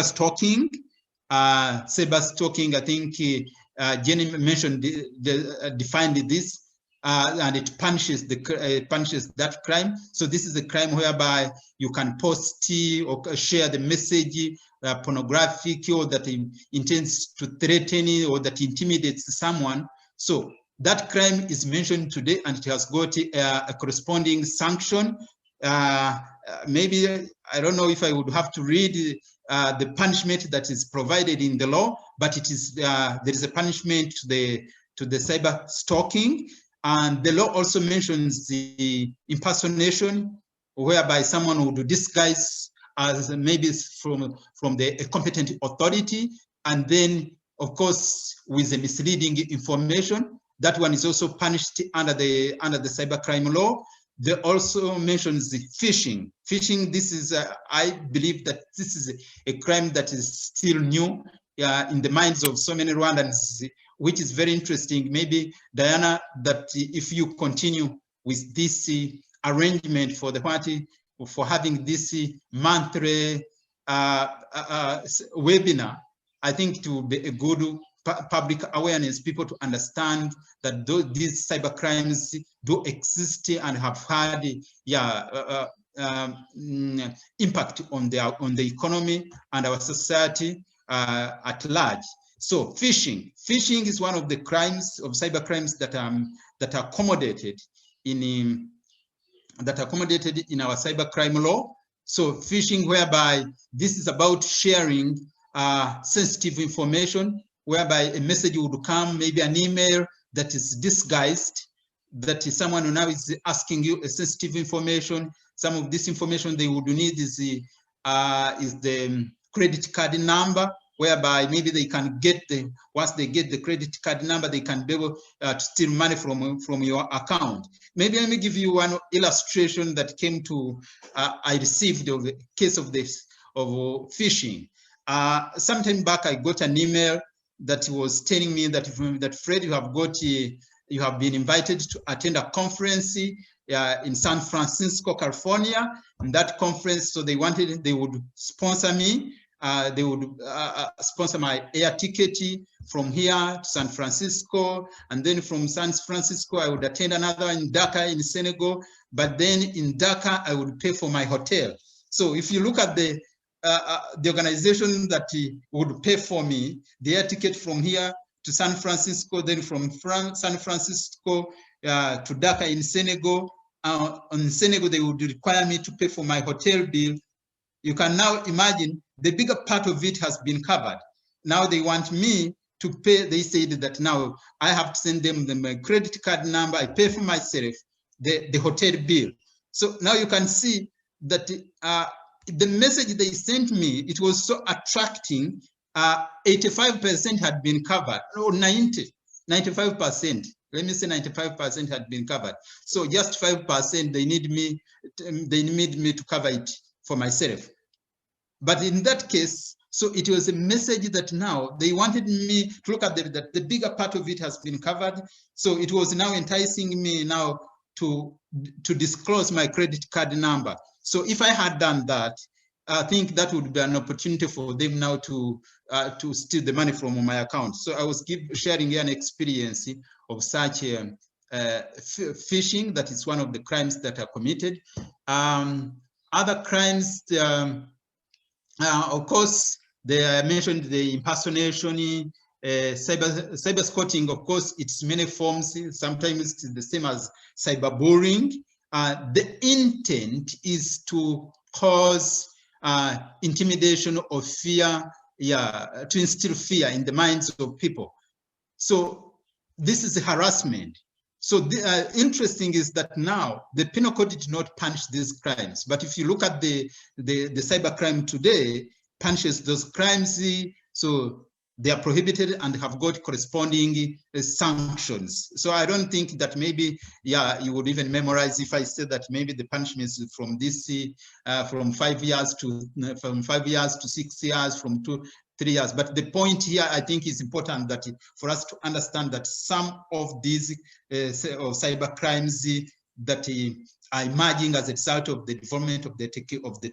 stalking. Cyber stalking, I think Jenny mentioned defined this, and it punishes that crime. So this is a crime whereby you can post or share the message pornographic, or that intends to threaten or that intimidates someone. So that crime is mentioned today, and it has got a corresponding sanction. Maybe I don't know if I would have to read the punishment that is provided in the law, but it is there is a punishment to the cyber stalking, and the law also mentions the impersonation, whereby someone would disguise as maybe from a competent authority, and then of course with the misleading information. That one is also punished under the cybercrime law. They also mentions the phishing. Phishing, this is, I believe that this is a crime that is still new in the minds of so many Rwandans, which is very interesting. Maybe, Diana, that if you continue with this arrangement for the party, for having this monthly webinar, I think it will be a good public awareness, people to understand that these cyber crimes do exist and have had impact on the economy and our society at large. So phishing is one of the crimes of cyber crimes that are accommodated in our cybercrime law. So phishing, whereby this is about sharing sensitive information, whereby a message would come, maybe an email that is disguised, that is someone who now is asking you a sensitive information. Some of this information they would need is the credit card number, whereby maybe they can get once they get the credit card number, they can be able to steal money from your account. Maybe let me give you one illustration that came to, I received of the case of phishing. Sometime back, I got an email that was telling me that Fred, you have been invited to attend a conference in San Francisco, California. And that conference, so they would sponsor me. They would sponsor my air ticket from here to San Francisco, and then from San Francisco I would attend another in Dakar in Senegal, but then in Dakar I would pay for my hotel. So if you look at the organization that would pay for me the air ticket from here to San Francisco, then from San Francisco to Dakar in Senegal, on Senegal they would require me to pay for my hotel bill. You can now imagine the bigger part of it has been covered. Now they want me to pay. They said that now I have to send them my credit card number. I pay for myself the hotel bill. So now you can see that the message they sent me, it was so attracting. 85% had been covered, or 95%. Let me say 95% had been covered. So just 5% they need me to cover it for myself. But in that case, so it was a message that now they wanted me to look at that the bigger part of it has been covered. So it was now enticing me now to disclose my credit card number. So if I had done that, I think that would be an opportunity for them now to steal the money from my account. So I was sharing an experience of such phishing. That is one of the crimes that are committed. Other crimes, of course, they mentioned the impersonation, cyber squatting. Of course, it's many forms. Sometimes it's the same as cyberbullying. The intent is to cause intimidation or fear, to instill fear in the minds of people. So this is harassment. So the interesting is that now the penal code did not punish these crimes, but if you look at the cyber crime today, punishes those crimes, so they are prohibited and have got corresponding sanctions. So I don't think that maybe, you would even memorize if I said that maybe the punishment is from this, from 5 years to 6 years, from 2-3 years. But the point here, I think, is important that for us to understand that some of these cyber crimes that are emerging as a result of the development of the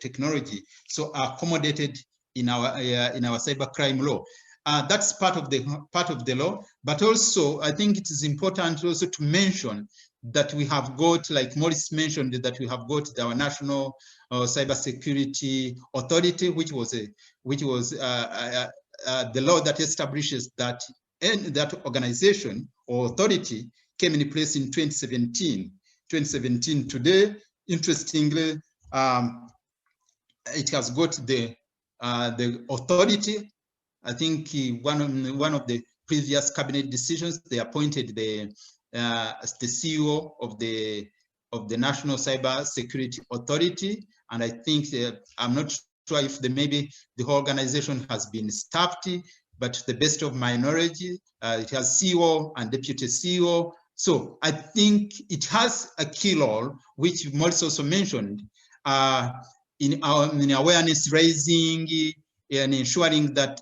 technology, so are accommodated in our cyber crime law. That's part of the law, but also I think it is important also to mention that we have got, like Maurice mentioned, that we have got our National Cybersecurity Authority, which was the law that establishes that, and that organization or authority came in place in 2017. 2017 today, interestingly, it has got the authority. I think one of the previous cabinet decisions, they appointed the CEO of the National Cyber Security Authority, and I think I'm not sure if maybe the whole organization has been staffed, but to the best of my knowledge, it has CEO and deputy CEO. So I think it has a key role, which Maurice also mentioned, in awareness raising, and ensuring the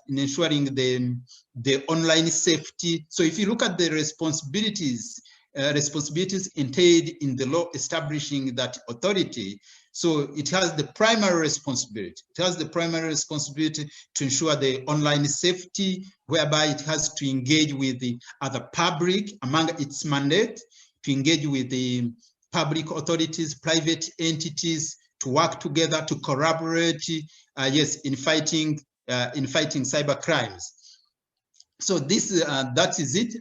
online safety. So if you look at the responsibilities entailed in the law establishing that authority, So it has the primary responsibility. It has the primary responsibility to ensure the online safety, whereby it has to engage with the other public among its mandate, to engage with the public authorities, private entities, to work together, to collaborate, yes, in fighting cyber crimes. So this that is it.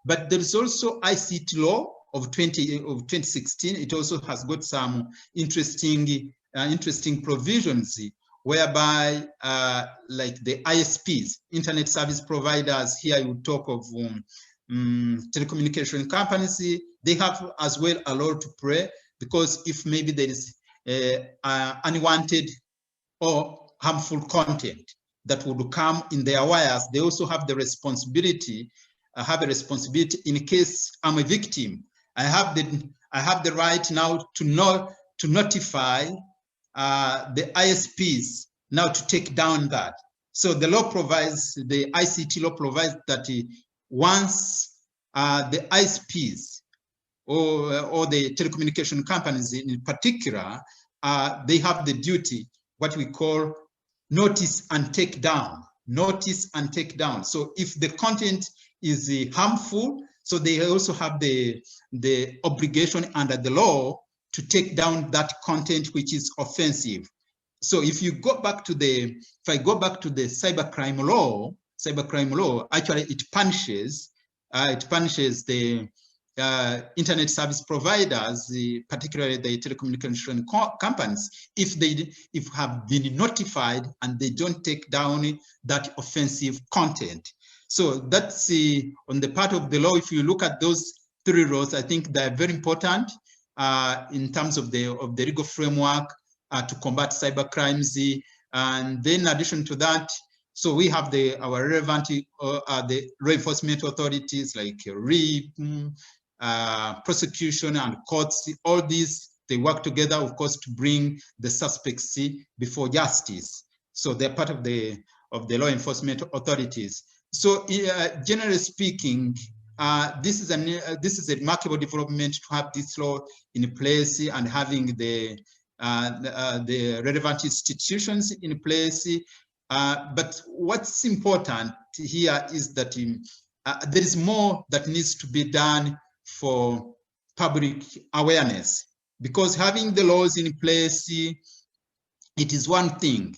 But there is also Ict Law of 2016. It also has got some interesting provisions, whereby like the ISPs, internet service providers. Here you talk of telecommunication companies. They have as well a role to play, because if maybe there is unwanted or harmful content that would come in their wires, they also have the responsibility. In case I'm a victim, I have the right now to notify the ISPs now to take down that. So the law provides, the Ict Law provides that once the ISPs or the telecommunication companies in particular, they have the duty, what we call notice and take down. Notice and take down. So if the content is harmful, so they also have the obligation under the law to take down that content which is offensive. So if you go back to the, if I go back to the cybercrime law, actually it punishes the internet service providers, particularly the telecommunication companies, if have been notified and they don't take down that offensive content. So that's on the part of the law. If you look at those three laws, I think they're very important in terms of the legal framework to combat cyber crimes. And then in addition to that, so we have our relevant the law enforcement authorities like RIP, prosecution and courts. All these, they work together, of course, to bring the suspects before justice. So they're part of the law enforcement authorities. So generally speaking, this is a remarkable development to have this law in place and having the relevant institutions in place. But what's important here is that there is more that needs to be done for public awareness, because having the laws in place, it is one thing,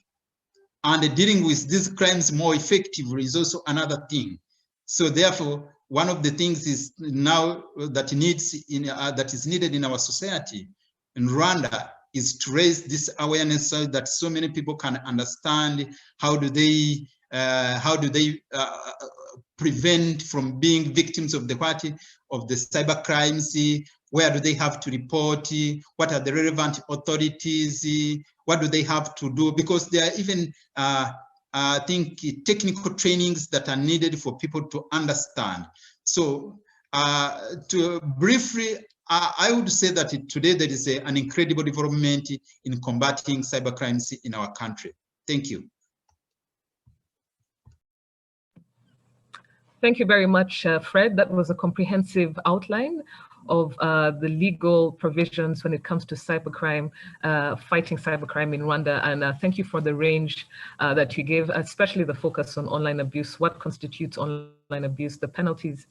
and dealing with these crimes more effectively is also another thing. So therefore, one of the things is now that is needed in our society in Rwanda is to raise this awareness so that so many people can understand how do they prevent from being victims of the cyber crimes. Where do they have to report? What are the relevant authorities? What do they have to do? Because there are even, I think, technical trainings that are needed for people to understand. So to briefly, I would say that today there is an incredible development in combating cyber crimes in our country. Thank you. Thank you very much, Fred. That was a comprehensive outline of the legal provisions when it comes to cybercrime, fighting cybercrime in Rwanda. And thank you for the range that you gave, especially the focus on online abuse, what constitutes online abuse, the penalties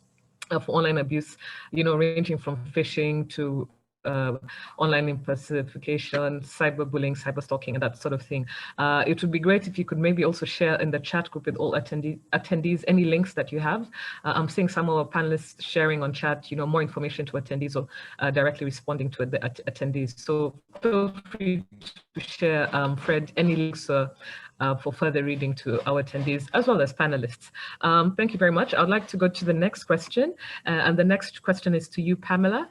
of online abuse, ranging from phishing to online impersonification, cyberbullying, cyberstalking, and that sort of thing. It would be great if you could maybe also share in the chat group with all attendees any links that you have. I'm seeing some of our panelists sharing on chat, more information to attendees or directly responding to the attendees. So feel free to share, Fred, any links for further reading to our attendees as well as panelists. Thank you very much. I'd like to go to the next question. And the next question is to you, Pamela.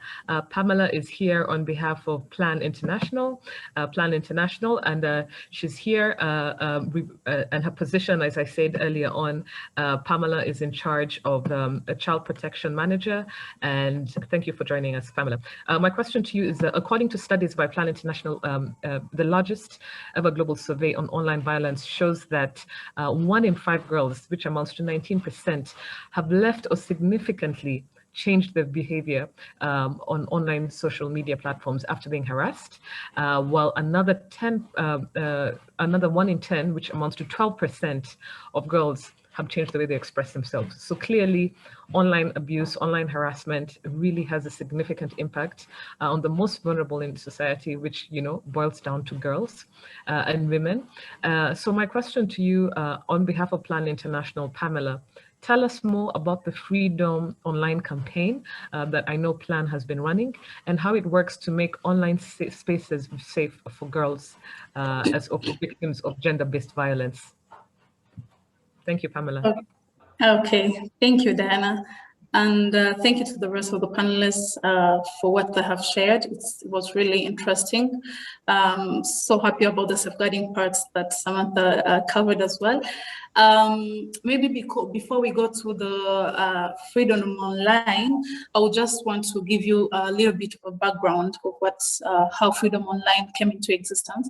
Pamela is here on behalf of Plan International, and she's here and her position, as I said earlier on, Pamela is in charge of a child protection manager. And thank you for joining us, Pamela. My question to you is, according to studies by Plan International, the largest ever global survey on online violence shows that 1 in 5 girls, which amounts to 19%, have left or significantly changed their behavior on online social media platforms after being harassed, while another 1 in 10, which amounts to 12% of girls, have changed the way they express themselves. So clearly, online abuse, online harassment really has a significant impact on the most vulnerable in society, which, you know, boils down to girls and women. So my question to you on behalf of Plan International, Pamela, tell us more about the Freedom Online campaign that I know Plan has been running, and how it works to make online spaces safe for girls as victims of gender-based violence. Thank you, Pamela. Okay, thank you, Diana. And thank you to the rest of the panelists for what they have shared. It was really interesting. So happy about the safeguarding parts that Samantha covered as well. Maybe before we go to the Freedom Online, I would just want to give you a little bit of a background of how Freedom Online came into existence.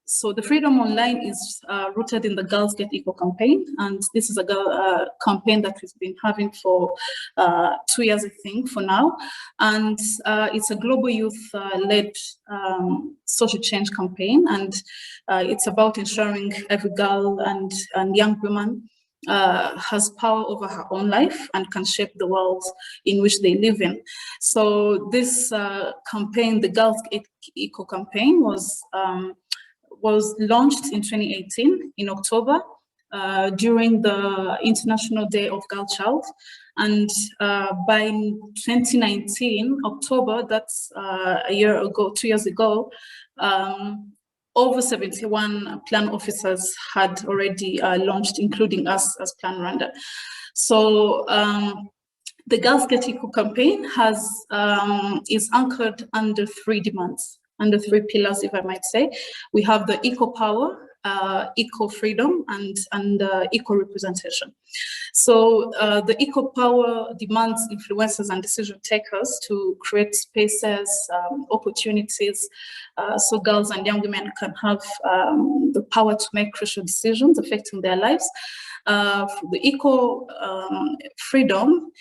So the Freedom Online is rooted in the Girls Get Equal campaign, and this is a campaign that we've been having for 2 years, I think, for now. And it's a global youth-led social change campaign, and it's about ensuring every girl and young woman has power over her own life and can shape the world in which they live in. So this campaign, the Girls Get Equal campaign, was launched in 2018 in October during the International Day of Girl Child. And by 2019, October, that's a year ago, 2 years ago, over 71 plan officers had already launched, including us as Plan Rwanda. So the Girls Get Equal campaign is anchored under 3 demands, under 3 pillars, if I might say. We have the equal power, equal freedom, and equal representation. So the equal power demands influencers and decision takers to create spaces, opportunities, so girls and young women can have the power to make crucial decisions affecting their lives. The equal freedom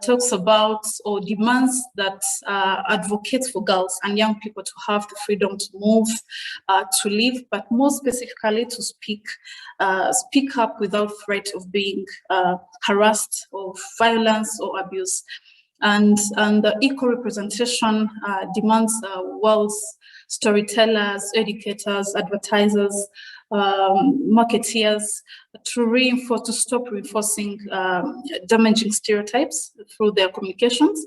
talks about or demands that advocates for girls and young people to have the freedom to move, to live, but more specifically to speak up without threat of being harassed or violence or abuse. And the equal representation demands world's storytellers, educators, advertisers, marketeers to stop reinforcing damaging stereotypes through their communications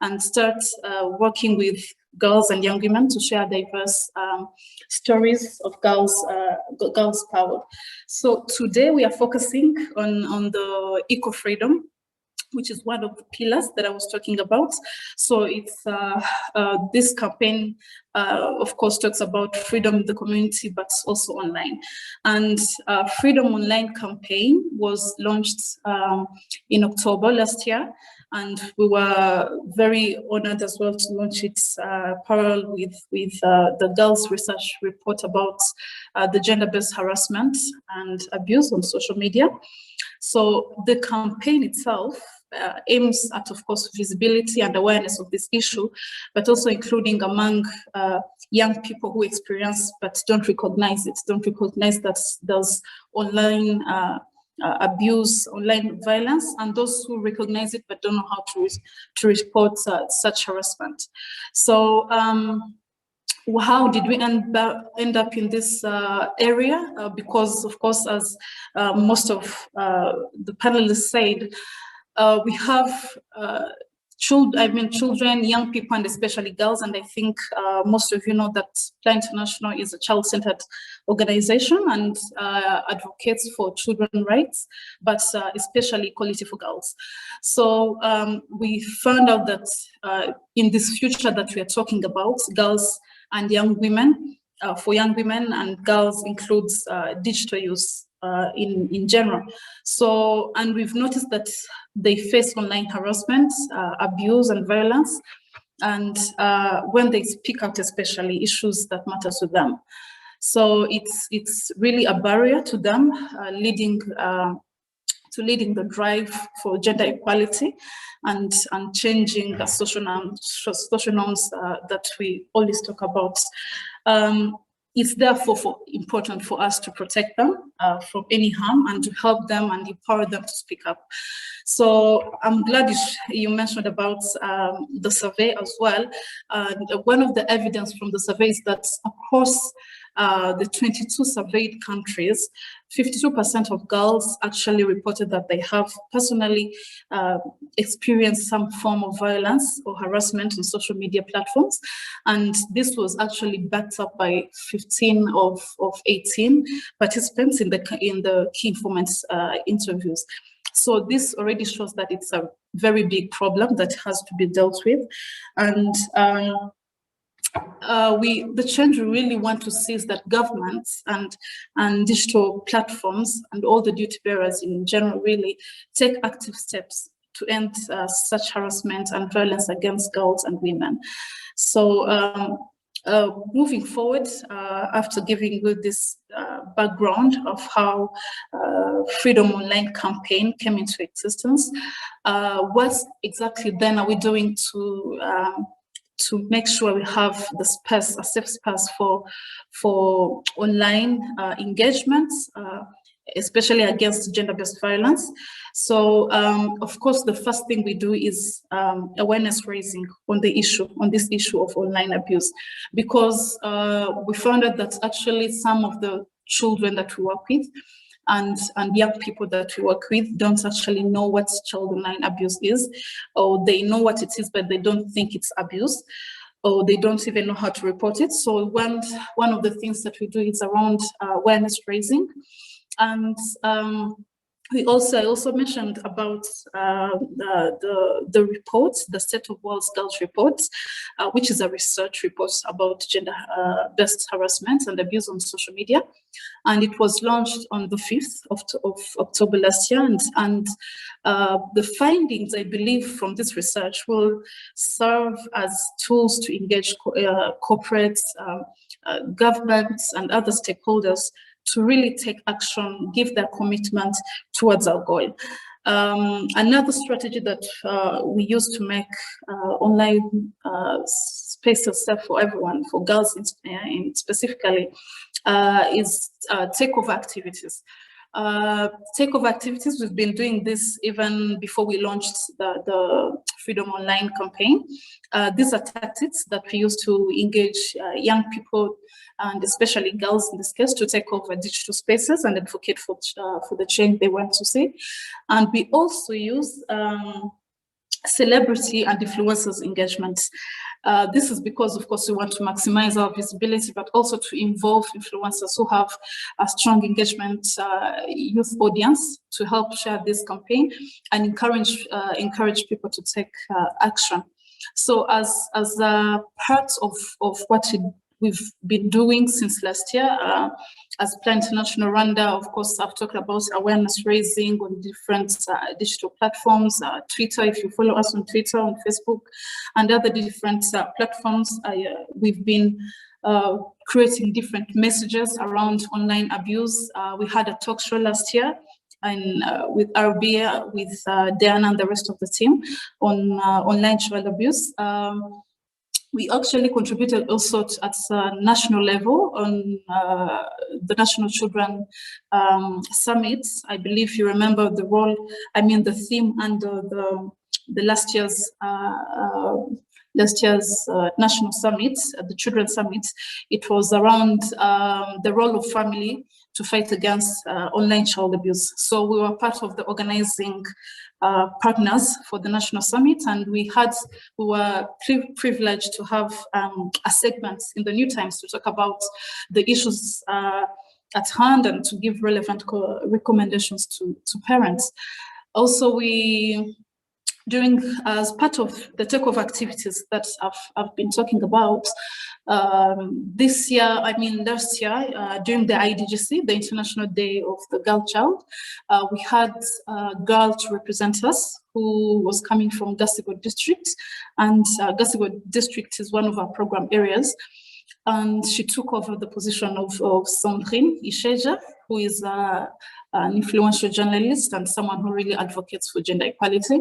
and start working with girls and young women to share diverse stories of girls' power. So today we are focusing on the equal freedom, which is one of the pillars that I was talking about. So it's this campaign, of course, talks about freedom in the community, but also online. And Freedom Online campaign was launched in October last year. And we were very honored as well to launch it parallel with the Girls Research Report about the gender-based harassment and abuse on social media. So the campaign itself aims at, of course, visibility and awareness of this issue, but also including among young people who experience but don't recognize that there's online abuse, online violence, and those who recognize it but don't know how to report such harassment. So how did we end up in this area? Because, of course, as most of the panelists said, we have children, young people, and especially girls. And I think most of you know that Plan International is a child-centered organization and advocates for children's rights, but especially equality for girls. So we found out that in this future that we are talking about, girls and young women, for young women and girls includes digital use in general. So, and we've noticed that they face online harassment, abuse and violence, and when they speak out, especially issues that matter to them. So it's really a barrier to them, leading to leading the drive for gender equality and changing the social norms that we always talk about. It's therefore important for us to protect them from any harm and to help them and empower them to speak up. So I'm glad you mentioned about the survey as well. One of the evidence from the survey is that across the 22 surveyed countries, 52% of girls actually reported that they have personally experienced some form of violence or harassment on social media platforms. And this was actually backed up by 15 of 18 participants in the key informants interviews. So this already shows that it's a very big problem that has to be dealt with. And the change we really want to see is that governments and digital platforms and all the duty bearers in general really take active steps to end such harassment and violence against girls and women. So moving forward, after giving you this background of how Freedom Online campaign came into existence, what exactly then are we doing to make sure we have the space, a safe space for online engagements, especially against gender-based violence? So, of course, the first thing we do is awareness raising on this issue of online abuse, because we found out that actually some of the children that we work with and young people that we work with don't actually know what child online abuse is, or they know what it is, but they don't think it's abuse, or they don't even know how to report it. So one of the things that we do is around awareness raising. And I also mentioned about the report, the State of World's Girls report, which is a research report about gender-based harassment and abuse on social media. And it was launched on the 5th of October last year. And the findings, I believe, from this research will serve as tools to engage corporates, governments, and other stakeholders to really take action, give their commitment towards our goal. Another strategy that we use to make online spaces safe for everyone, for girls specifically, is takeover activities. Takeover activities, we've been doing this even before we launched the Freedom Online campaign. These are tactics that we use to engage young people, and especially girls in this case, to take over digital spaces and advocate for the change they want to see. And we also use celebrity and influencers engagements. This is because, of course, we want to maximize our visibility, but also to involve influencers who have a strong engagement youth audience to help share this campaign and encourage people to take action. So as part of what we've been doing since last year, as Plan International Rwanda, of course, I've talked about awareness raising on different digital platforms, Twitter, if you follow us on Twitter, on Facebook, and other different platforms. We've been creating different messages around online abuse. We had a talk show last year and with Arabia, with Diana and the rest of the team on online child abuse. We actually contributed also at national level on the National Children Summit. I believe you remember the theme under the last year's National Summit, the Children Summit. It was around the role of family to fight against online child abuse. So we were part of the organizing partners for the National Summit, and we were privileged to have a segment in the New Times to talk about the issues at hand and to give relevant recommendations to parents. Also, as part of the takeover activities that I've been talking about, last year, during the IDGC, the International Day of the Girl Child, we had a girl to represent us who was coming from Gasigo District, and Gasigo District is one of our program areas. and she took over the position of Sandrine Isheja, who is an influential journalist and someone who really advocates for gender equality.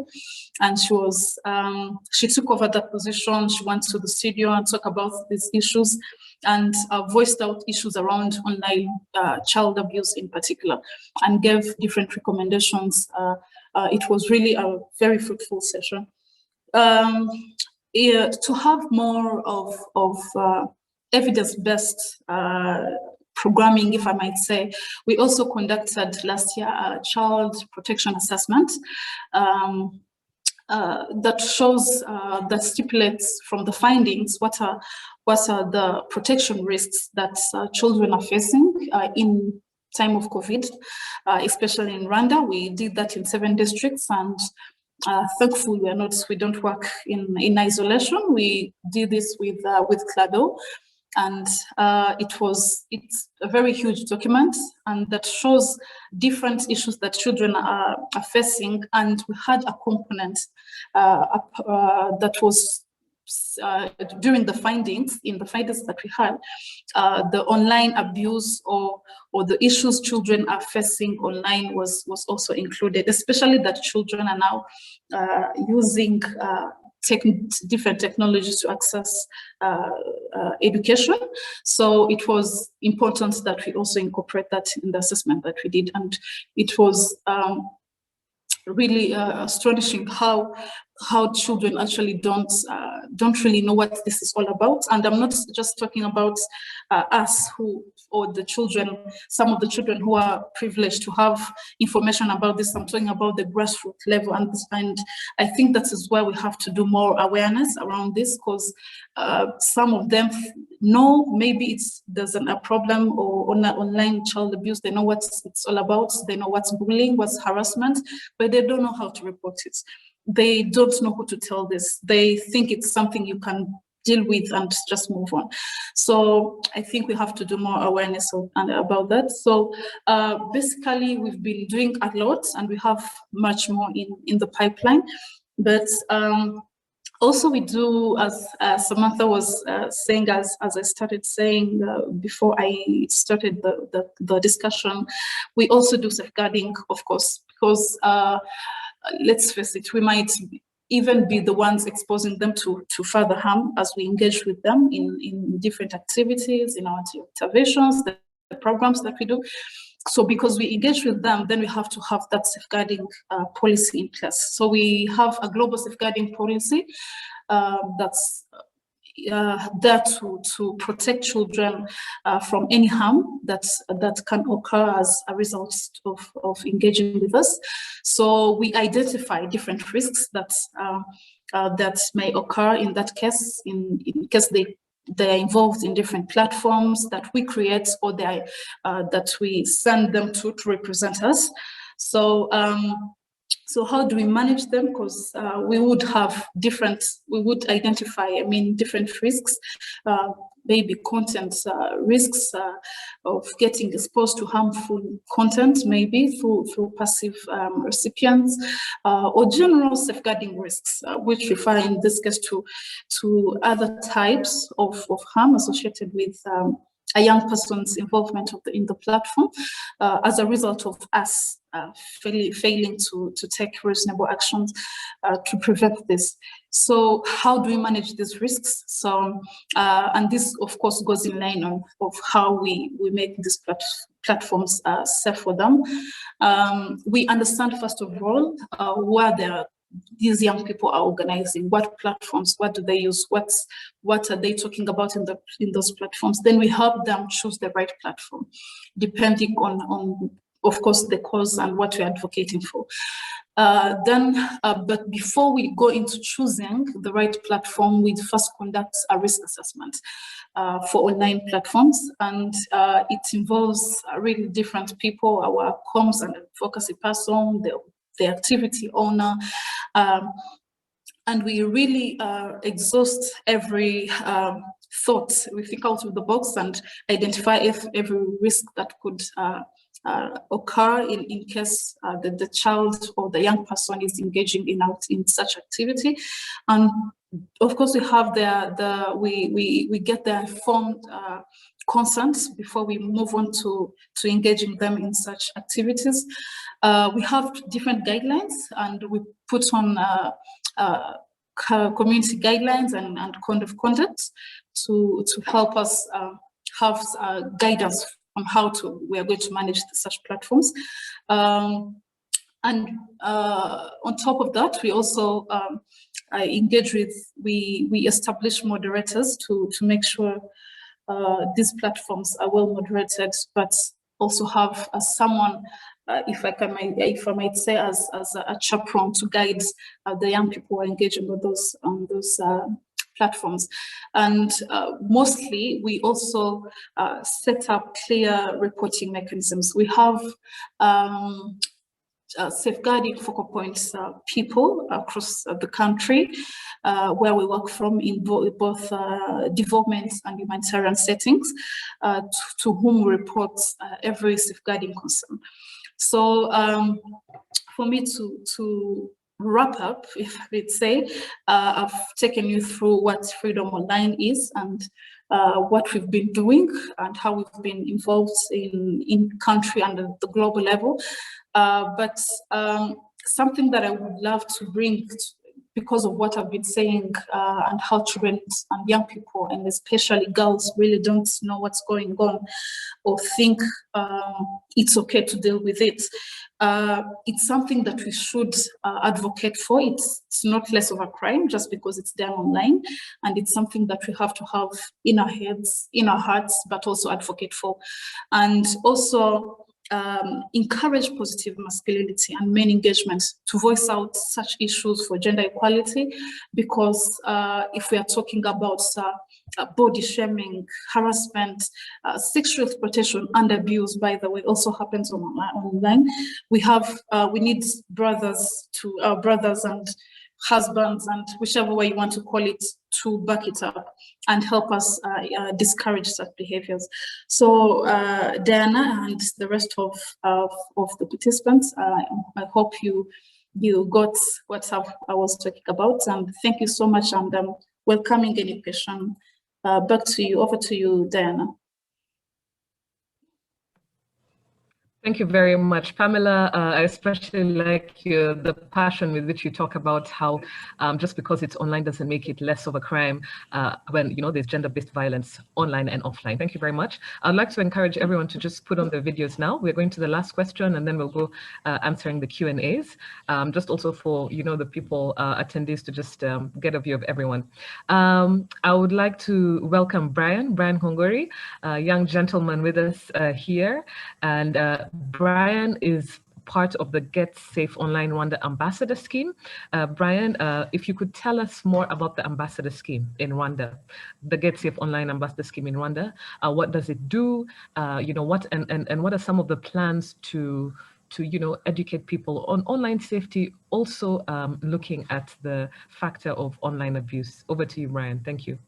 And she took over that position. She went to the studio and talked about these issues and voiced out issues around online child abuse in particular, and gave different recommendations. It was really a very fruitful session. To have more of evidence-based programming, if I might say, we also conducted last year a child protection assessment that shows, that stipulates from the findings what are the protection risks that children are facing in time of COVID, especially in Rwanda. We did that in 7 districts, and thankfully we don't work in isolation. We did this with CLADO, and it's a very huge document, and that shows different issues that children are facing. And we had a component that was during the findings, that we had, the online abuse or the issues children are facing online was also included, especially that children are now using different technologies to access education. So it was important that we also incorporate that in the assessment that we did. And it was really astonishing how children actually don't really know what this is all about. And I'm not just talking about us or the children, some of the children who are privileged to have information about this. I'm talking about the grassroots level, and I think that is where we have to do more awareness around this, because some of them know maybe there's a problem or online child abuse. They know what it's all about. They know what's bullying, what's harassment, but they don't know how to report it. They don't know who to tell this. They think it's something you can deal with and just move on. So I think we have to do more awareness about that. So basically, we've been doing a lot, and we have much more in the pipeline. But also we do, as Samantha was saying, as I started saying before I started the discussion, we also do safeguarding, of course, because let's face it, we might even be the ones exposing them to further harm as we engage with them in different activities, in our interventions, the programs that we do. So because we engage with them, then we have to have that safeguarding policy in place. So we have a global safeguarding policy that's there to protect children from any harm that can occur as a result of engaging with us. So we identify different risks that may occur in that case, in case they are involved in different platforms that we create or that we send them to represent us. So so how do we manage them? Because we would identify, different risks, maybe content risks of getting exposed to harmful content, maybe through passive recipients, or general safeguarding risks, which refer in this case to other types of harm associated with a young person's involvement in the platform as a result of us failing to take reasonable actions to prevent this. So how do we manage these risks? So, and this of course goes in line of how we make these platforms safe for them. We understand first of all where these young people are organizing, what platforms, what do they use, what are they talking about in those platforms. Then we help them choose the right platform, depending on of course the cause and what we're advocating for. But before we go into choosing the right platform, we first conduct a risk assessment for online platforms, and it involves really different people, our comms and advocacy person, the activity owner, and we really exhaust every thought. We think out of the box and identify every risk that could occur in case the child or the young person is engaging in such activity. And of course, we have we get their informed consent before we move on to engaging them in such activities. We have different guidelines, and we put on community guidelines and code of conduct to help us have guidance on how we are going to manage such platforms. And on top of that, we also engage with, we establish moderators to make sure these platforms are well moderated, but also have someone, if I might say, as a chaperone to guide the young people who are engaging with those platforms. And mostly, we also set up clear reporting mechanisms. We have safeguarding focal points people across the country where we work from in both development and humanitarian settings to whom we report every safeguarding concern. So for me to wrap up, if I could say, I've taken you through what Freedom Online is and what we've been doing and how we've been involved in country and the global level. But something that I would love to bring, because of what I've been saying and how children and young people, and especially girls, really don't know what's going on or think it's okay to deal with it. It's something that we should advocate for. It's not less of a crime just because it's done online, and it's something that we have to have in our heads, in our hearts, but also advocate for. And also encourage positive masculinity and men engagement to voice out such issues for gender equality, because if we are talking about body shaming, harassment, sexual exploitation and abuse, by the way, also happens online. We need brothers and husbands and whichever way you want to call it to back it up and help us discourage such behaviors. So Diana and the rest of the participants, I hope you got what I was talking about, and thank you so much, and I'm welcoming any question. Back to you, over to you, Diana. Thank you very much, Pamela. I especially like the passion with which you talk about how just because it's online doesn't make it less of a crime when there's gender-based violence online and offline. Thank you very much. I'd like to encourage everyone to just put on their videos now. We're going to the last question, and then we'll go answering the Q&As. Just also for the people attendees to just get a view of everyone. I would like to welcome Brian Hongori, a young gentleman with us here, and Brian is part of the Get Safe Online Rwanda Ambassador Scheme. Brian, if you could tell us more about the Ambassador Scheme in Rwanda, the Get Safe Online Ambassador Scheme in Rwanda. What does it do? What and what are some of the plans to educate people on online safety, also looking at the factor of online abuse? Over to you, Brian. Thank you.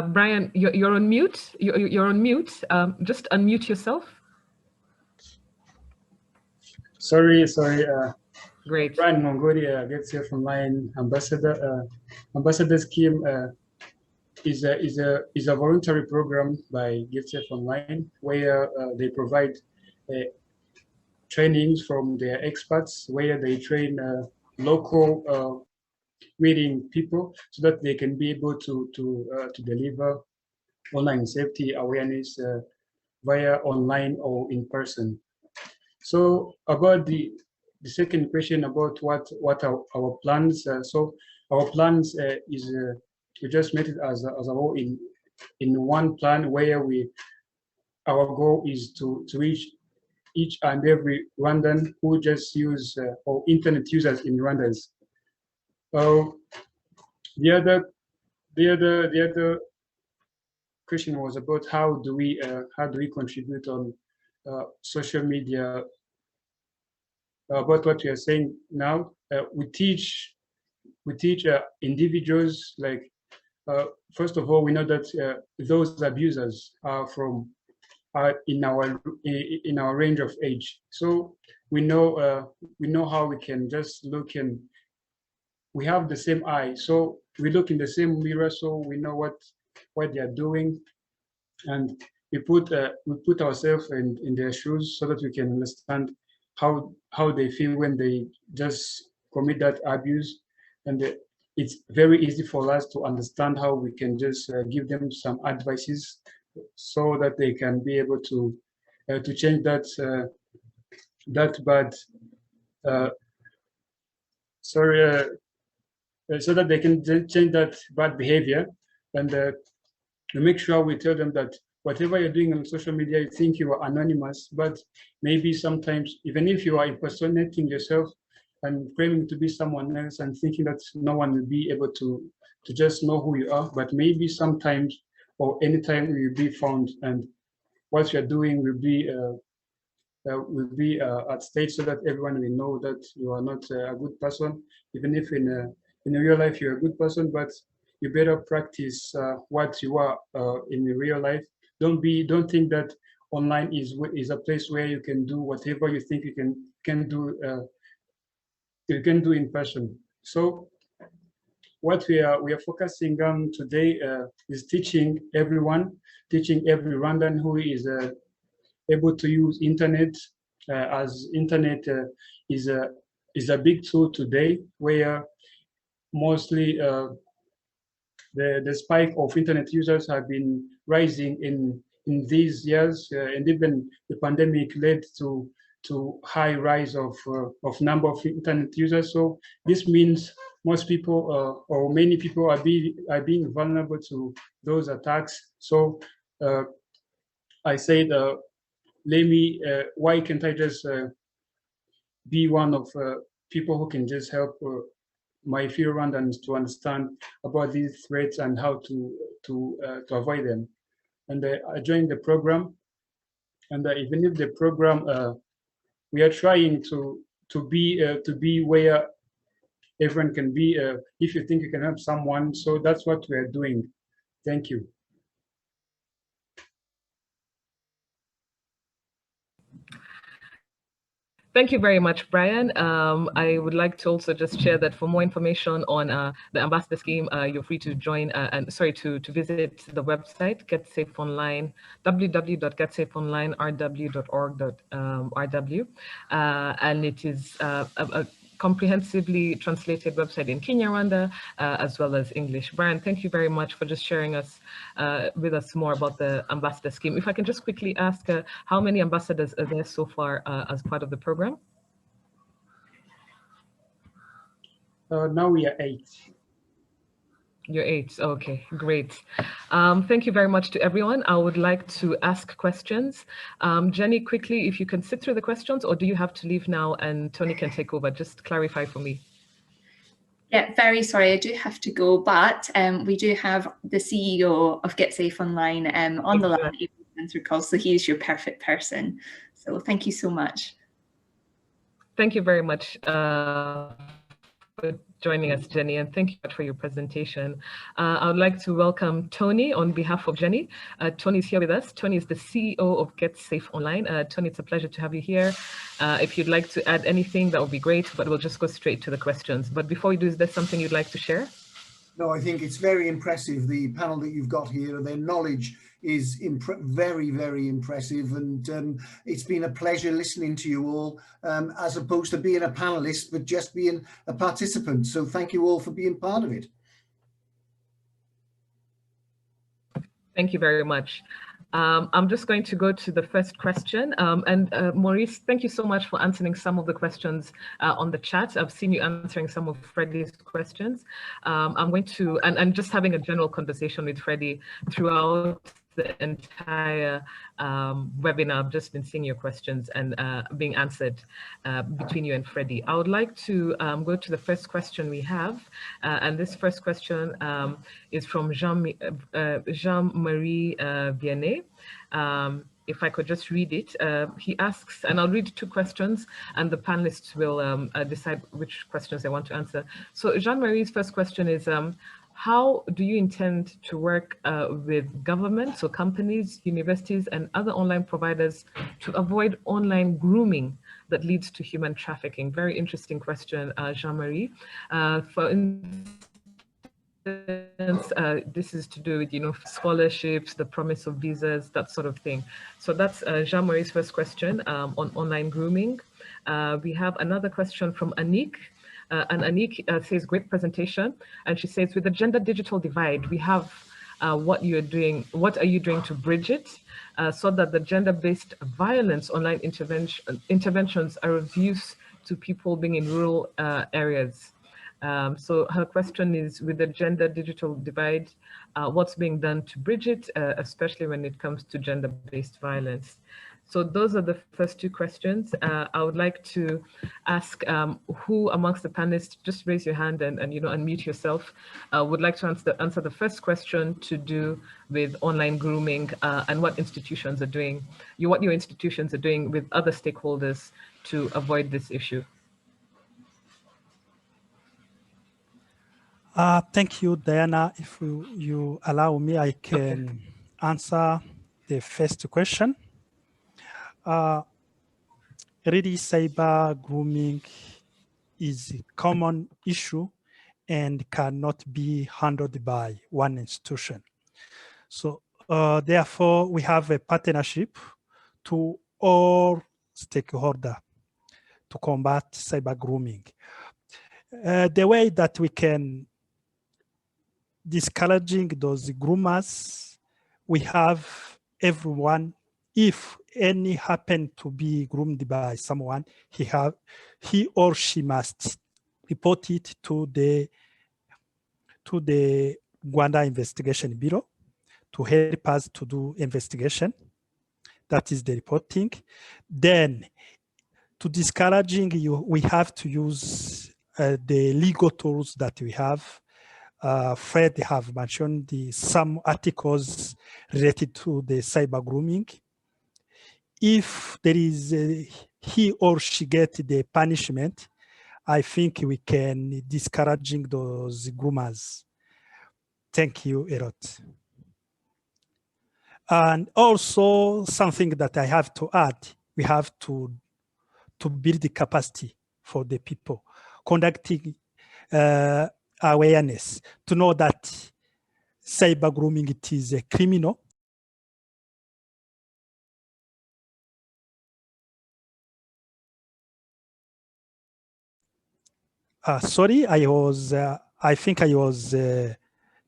Brian, you're on mute. You're on mute. Just unmute yourself. Sorry. Great. Brian Mongori, Get Safe Online Ambassador. Ambassador Scheme is a voluntary program by Get Safe Online where they provide trainings from their experts, where they train local reading people so that they can be able to deliver online safety awareness via online or in person. So about the second question about what are our plans. So our plans is we just made it as a whole in one plan where our goal is to reach each and every Rwandan who just use or internet users in Rwandans. The other question was about how do we contribute on social media. About what we are saying now, we teach individuals, like first of all, we know that those abusers are from are in our range of age. So we know how we can just look, and we have the same eye. So we look in the same mirror, so we know what they are doing, and we put ourselves in their shoes so that we can understand how they feel when they just commit that abuse. And it's very easy for us to understand how we can just give them some advices so that they can be able to change that bad so that they can change that bad behavior. And to make sure we tell them that whatever you're doing on social media, you think you are anonymous, but maybe sometimes, even if you are impersonating yourself and claiming to be someone else and thinking that no one will be able to just know who you are, but maybe sometimes or anytime you will be found, and what you're doing will be at stake so that everyone will know that you are not a good person, even if in real life you're a good person, but you better practice what you are in real life. Don't think that online is a place where you can do whatever you think you can do in person. So what we are focusing on today is teaching every Rwandan who is able to use internet, as internet is a big tool today, where mostly the spike of internet users have been rising in these years, and even the pandemic led to high rise of number of internet users. So this means most people or many people are being vulnerable to those attacks. So I said, why can't I just be one of people who can just help my fellow Rwandans to understand about these threats and how to avoid them. And I joined the program, and even if the program we are trying to be where everyone can be. If you think you can help someone, so that's what we are doing. Thank you. Thank you very much, Brian. I would like to also just share that for more information on the ambassador scheme, you're free to join to visit the website GetSafeOnline, www.getsafeonlinerw.org.rw, and it is a comprehensively translated website in Kinyarwanda as well as English. Brian, thank you very much for just sharing with us more about the ambassador scheme. If I can just quickly ask, how many ambassadors are there so far as part of the program? Now we are 8. You're 8. Okay, great. Thank you very much to everyone. I would like to ask questions. Jenny, quickly, if you can sit through the questions, or do you have to leave now and Tony can take over? Just clarify for me. Yeah, very sorry, I do have to go, but we do have the CEO of Get Safe Online on the line through calls, so he is your perfect person. So thank you so much. Thank you very much for joining us, Jenny, and thank you for your presentation. I would like to welcome Tony on behalf of Jenny. Tony is here with us. Tony is the CEO of Get Safe Online. Tony, it's a pleasure to have you here. If you'd like to add anything, that would be great, but we'll just go straight to the questions. But before we do, is there something you'd like to share? No, I think it's very impressive, the panel that you've got here. Their knowledge is very, very impressive, and it's been a pleasure listening to you all, as opposed to being a panelist, but just being a participant. So thank you all for being part of it. Thank you very much. I'm just going to go to the first question. Maurice, thank you so much for answering some of the questions on the chat. I've seen you answering some of Freddie's questions. I'm going to, and just having a general conversation with Freddie throughout the entire webinar. I've just been seeing your questions and being answered between you and Freddie. I would like to go to the first question we have. And this first question is from Jean-Marie Vianney. If I could just read it, he asks, and I'll read 2 questions, and the panelists will decide which questions they want to answer. So Jean-Marie's first question is, how do you intend to work with governments, so companies, universities, and other online providers to avoid online grooming that leads to human trafficking? Very interesting question, Jean-Marie. For this is to do with, scholarships, the promise of visas, that sort of thing. So that's Jean-Marie's first question on online grooming. We have another question from Anik. And Anik says, great presentation. And she says, with the gender digital divide, we have what are you doing to bridge it so that the gender-based violence online interventions are of use to people being in rural areas? So her question is, with the gender digital divide, what's being done to bridge it, especially when it comes to gender-based violence? So those are the first two questions. I would like to ask who amongst the panelists, just raise your hand and unmute yourself, would like to answer the first question to do with online grooming and what institutions are doing, what your institutions are doing with other stakeholders to avoid this issue. Thank you, Diana. If you allow me, I can answer the first question. Really, cyber grooming is a common issue and cannot be handled by one institution. So therefore, we have a partnership to all stakeholders to combat cyber grooming. The way that we can discouraging those groomers, we have everyone, if any happen to be groomed by someone, he or she must report it to the Rwanda Investigation Bureau to help us to do investigation. That is the reporting. Then to discouraging you, we have to use the legal tools that we have. Fred have mentioned some articles related to the cyber grooming. If there is he or she get the punishment, I think we can discouraging those groomers. Thank you a lot. And also something that I have to add, we have to build the capacity for the people, conducting awareness to know that cyber grooming, it is a criminal. Sorry, I think I was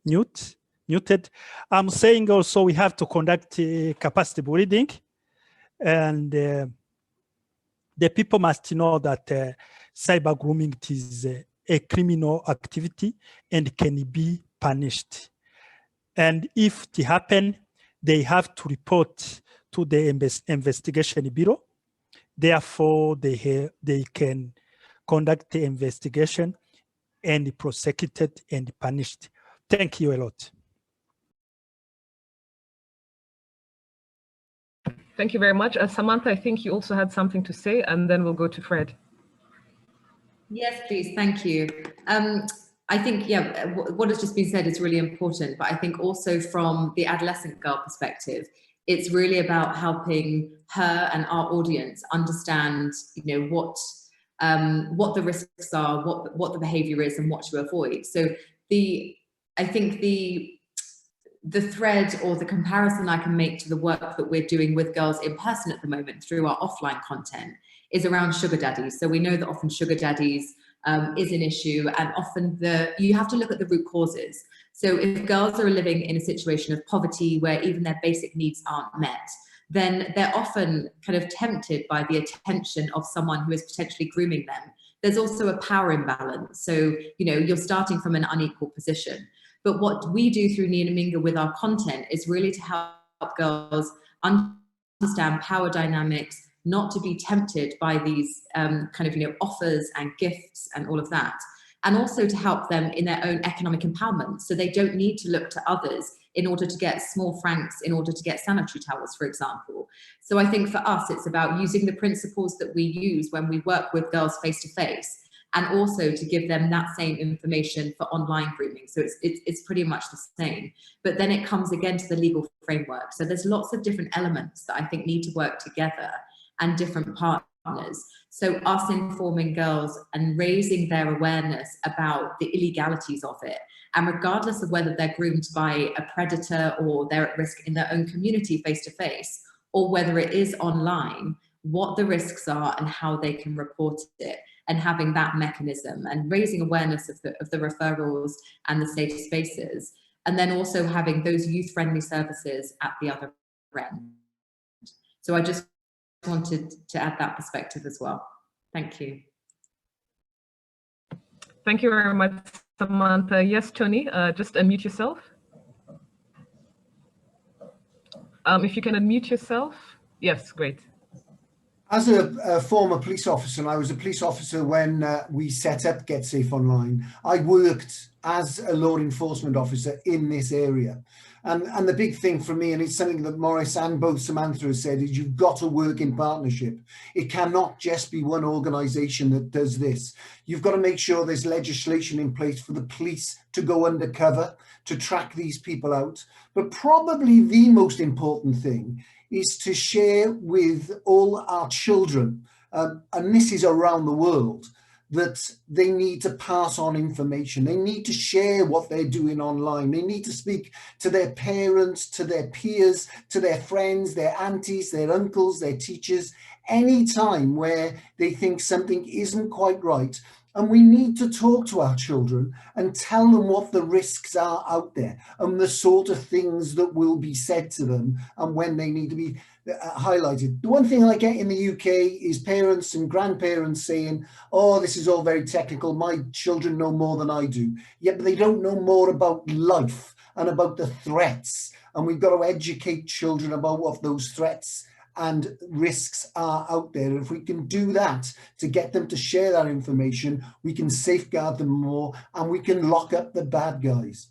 muted. I'm saying also we have to conduct capacity building, and the people must know that cyber grooming is a criminal activity and can be punished. And if it happens, they have to report to the investigation bureau. Therefore, they can conduct the investigation and prosecuted and punished. Thank you a lot. Thank you very much. Samantha, I think you also had something to say, and then we'll go to Fred. Yes, please. Thank you. I think, yeah, what has just been said is really important, but I think also from the adolescent girl perspective, it's really about helping her and our audience understand, what the risks are, what the behavior is, and what to avoid. So I think the thread or the comparison I can make to the work that we're doing with girls in person at the moment through our offline content is around sugar daddies. So we know that often sugar daddies is an issue, and often you have to look at the root causes. So if girls are living in a situation of poverty where even their basic needs aren't met, then they're often kind of tempted by the attention of someone who is potentially grooming them. There's also a power imbalance. So, you're starting from an unequal position. But what we do through Ninaminga with our content is really to help girls understand power dynamics, not to be tempted by these offers and gifts and all of that. And also to help them in their own economic empowerment. So they don't need to look to others in order to get small francs, in order to get sanitary towels, for example. So I think for us, it's about using the principles that we use when we work with girls face to face and also to give them that same information for online grooming. So it's pretty much the same. But then it comes again to the legal framework. So there's lots of different elements that I think need to work together, and different partners. So us informing girls and raising their awareness about the illegalities of it. And regardless of whether they're groomed by a predator or they're at risk in their own community face to face, or whether it is online, what the risks are and how they can report it, and having that mechanism and raising awareness of the referrals and the safe spaces. And then also having those youth-friendly services at the other end. So I just wanted to add that perspective as well. Thank you. Thank you very much, Samantha. Yes, Tony, just unmute yourself. If you can unmute yourself. Yes, great. As a former police officer, and I was a police officer when we set up Get Safe Online, I worked as a law enforcement officer in this area. And the big thing for me, and it's something that Morris and both Samantha has said, is you've got to work in partnership. It cannot just be one organisation that does this. You've got to make sure there's legislation in place for the police to go undercover, to track these people out. But probably the most important thing is to share with all our children, and this is around the world, that they need to pass on information. They need to share what they're doing online. They need to speak to their parents, to their peers, to their friends, their aunties, their uncles, their teachers, any time where they think something isn't quite right. And we need to talk to our children and tell them what the risks are out there and the sort of things that will be said to them and when they need to be highlighted. The one thing I get in the UK is parents and grandparents saying, oh, this is all very technical. My children know more than I do. Yet they don't know more about life and about the threats. And we've got to educate children about what those threats and risks are out there. If we can do that to get them to share that information, we can safeguard them more and we can lock up the bad guys.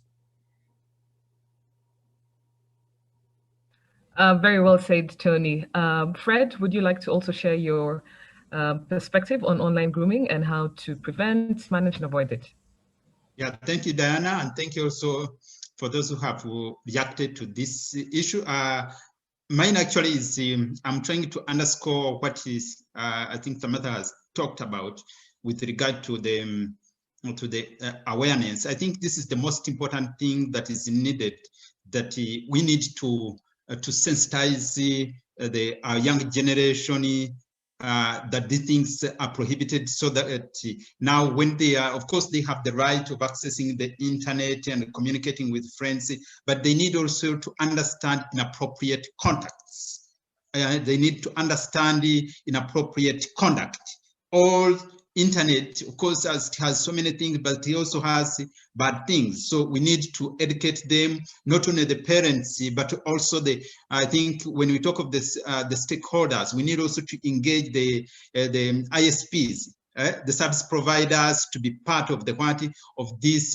Very well said, Tony. Fred, would you like to also share your perspective on online grooming and how to prevent, manage, and avoid it? Yeah, thank you, Diana, and thank you also for those who have reacted to this issue. Mine actually is, I'm trying to underscore what is, I think Samantha has talked about with regard to the awareness. I think this is the most important thing that is needed, that we need to sensitize our young generation that these things are prohibited, so that now when they are, of course, they have the right of accessing the internet and communicating with friends, but they need also to understand inappropriate contacts. They need to understand the inappropriate conduct. All internet, of course, has so many things, but it also has bad things. So we need to educate them, not only the parents, but also I think when we talk of this, the stakeholders, we need also to engage the ISPs, the service providers, to be part of this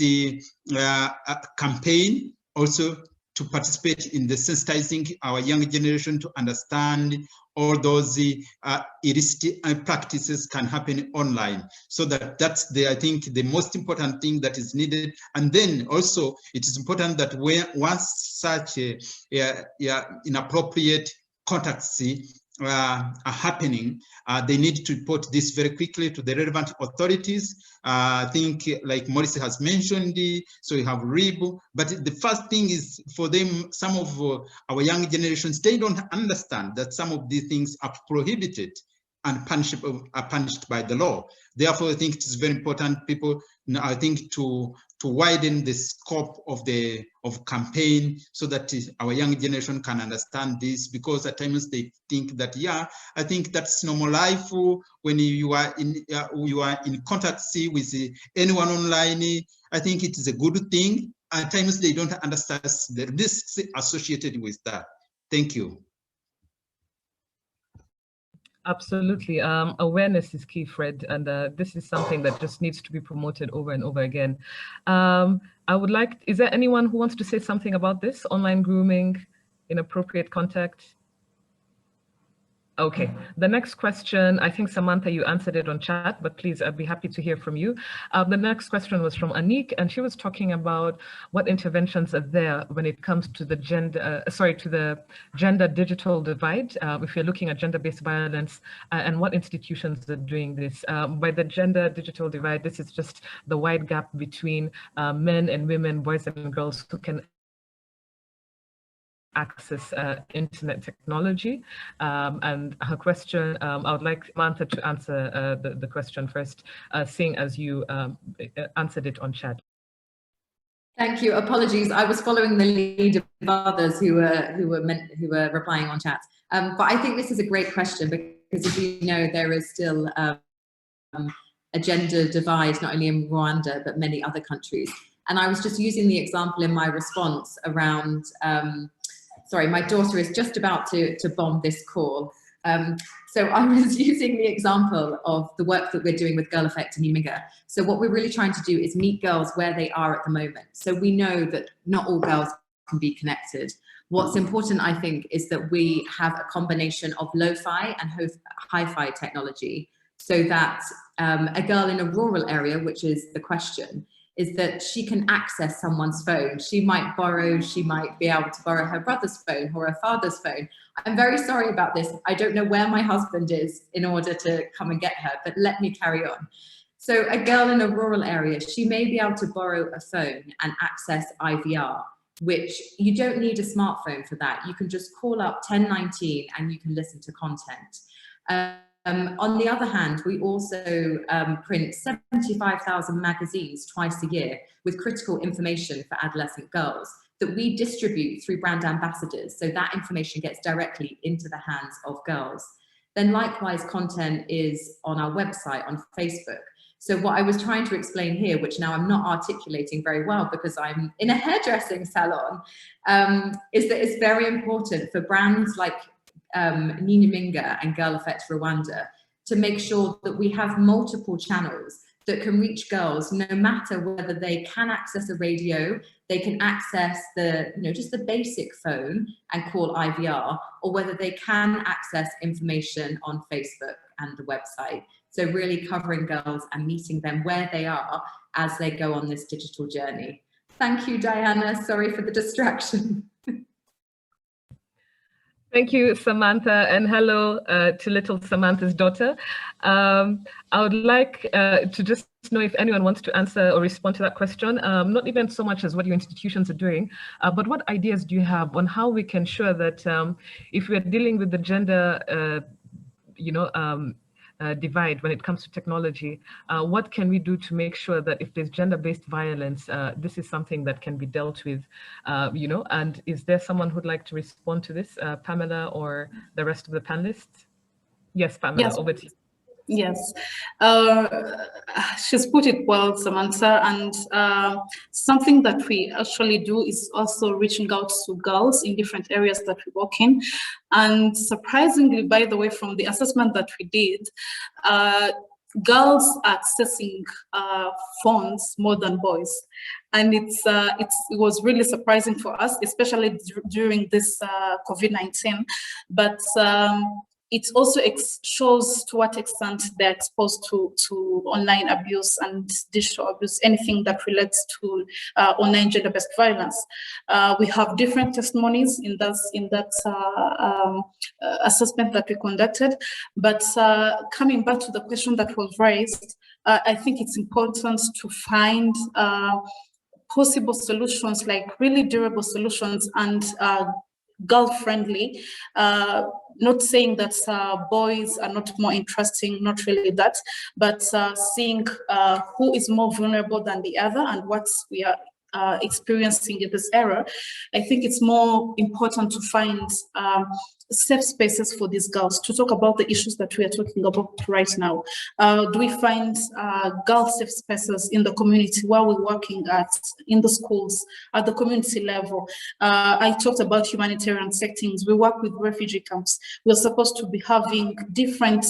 campaign, also to participate in the sensitizing our young generation to understand all those illicit practices can happen online. So that's I think the most important thing that is needed. And then also it is important that once such inappropriate contacts are happening, they need to report this very quickly to the relevant authorities. I think, like Morris has mentioned, so you have RIB, but the first thing is for them, some of our young generations, they don't understand that some of these things are prohibited and are punished by the law. Therefore, I think it is very important, people, I think, to widen the scope of campaign, so that our young generation can understand this, because at times they think that, yeah, I think that's normal life. When you are in contact with anyone online, I think it is a good thing. At times they don't understand the risks associated with that. Thank you. Absolutely. Awareness is key, Fred, and this is something that just needs to be promoted over and over again. I would like, is there anyone who wants to say something about this, online grooming, inappropriate contact? Okay, the next question, I think Samantha, you answered it on chat, but please, I'd be happy to hear from you. The next question was from Anik, and she was talking about what interventions are there when it comes to the gender digital divide, if you're looking at gender-based violence, and what institutions are doing this. By the gender digital divide, this is just the wide gap between men and women, boys and girls who can access internet technology. And her question, I would like Samantha to answer the question first, seeing as you answered it on chat. Thank you. Apologies, I was following the lead of others who were replying on chat. But I think this is a great question because, as you know, there is still a gender divide not only in Rwanda but many other countries. And I was just using the example in my response around. Sorry, my daughter is just about to bomb this call. So I was using the example of the work that we're doing with Girl Effect and Uminga. So what we're really trying to do is meet girls where they are at the moment. So we know that not all girls can be connected. What's important, I think, is that we have a combination of lo-fi and hi-fi technology so that a girl in a rural area, which is the question, is that she can access someone's phone. She might be able to borrow her brother's phone or her father's phone. I'm very sorry about this. I don't know where my husband is in order to come and get her, but let me carry on. So a girl in a rural area, she may be able to borrow a phone and access IVR, which you don't need a smartphone for that. You can just call up 1019 and you can listen to content. On the other hand, we also print 75,000 magazines twice a year with critical information for adolescent girls that we distribute through brand ambassadors, so that information gets directly into the hands of girls. Then likewise, content is on our website, on Facebook. So what I was trying to explain here, which now I'm not articulating very well because I'm in a hairdressing salon, is that it's very important for brands like Nyinyiminga and Girl Effect Rwanda to make sure that we have multiple channels that can reach girls no matter whether they can access a radio, they can access the, just the basic phone and call IVR, or whether they can access information on Facebook and the website. So really covering girls and meeting them where they are as they go on this digital journey. Thank you, Diana. Sorry for the distraction. Thank you, Samantha, and hello to little Samantha's daughter. I would like to just know if anyone wants to answer or respond to that question, not even so much as what your institutions are doing, but what ideas do you have on how we can ensure that if we're dealing with the gender, divide when it comes to technology, what can we do to make sure that if there's gender-based violence, this is something that can be dealt with, and is there someone who'd like to respond to this, Pamela or the rest of the panelists? Yes, Pamela, yes. Over to you. Yes, she's put it well, Samantha, and something that we actually do is also reaching out to girls in different areas that we work in. And surprisingly, by the way, from the assessment that we did, girls are accessing phones more than boys. And it was really surprising for us, especially during this COVID-19. But it also shows to what extent they're exposed to online abuse and digital abuse, anything that relates to online gender-based violence. We have different testimonies in that assessment that we conducted. But coming back to the question that was raised, I think it's important to find possible solutions, like really durable solutions and girl-friendly, not saying that boys are not more interesting, not really that, but seeing who is more vulnerable than the other and what we are experiencing in this era. I think it's more important to find safe spaces for these girls to talk about the issues that we are talking about right now. Do we find girl safe spaces in the community where we're working at, in the schools, at the community level? I talked about humanitarian settings. We work with refugee camps. We're supposed to be having different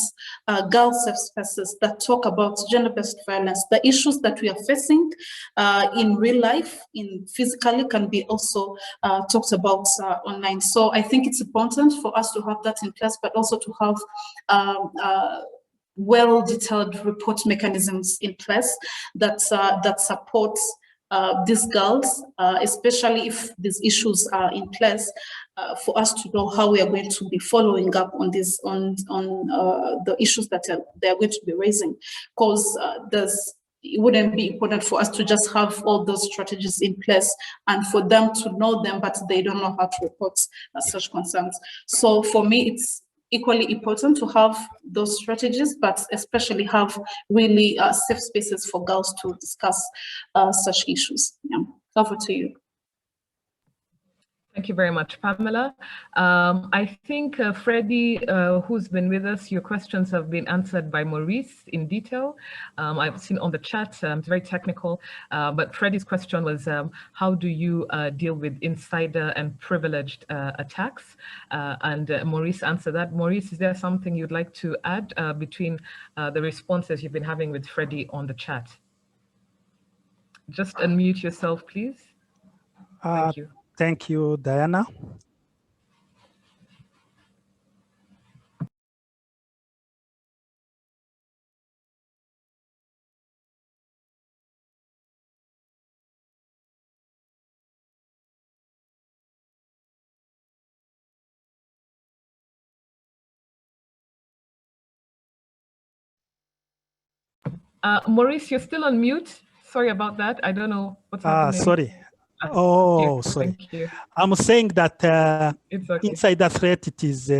girl safe spaces that talk about gender-based violence. The issues that we are facing in real life, in physically, can be also talked about online. So I think it's important for for us to have that in place, but also to have well-detailed report mechanisms in place that supports these girls, especially if these issues are in place, for us to know how we are going to be following up on this, on the issues that they are going to be raising, because it wouldn't be important for us to just have all those strategies in place and for them to know them, but they don't know how to report such concerns. So for me, it's equally important to have those strategies, but especially have really safe spaces for girls to discuss such issues. Yeah. Over to you. Thank you very much, Pamela. I think Freddie, who's been with us, your questions have been answered by Maurice in detail. I've seen on the chat, it's very technical, but Freddie's question was, how do you deal with insider and privileged attacks? And Maurice answered that. Maurice, is there something you'd like to add between the responses you've been having with Freddie on the chat? Just unmute yourself, please. Thank you. Thank you, Diana. Maurice, you're still on mute. Sorry about that. I don't know what's happening. Sorry. Oh, here. sorry. Thank you. I'm saying that It's okay. insider threat, it is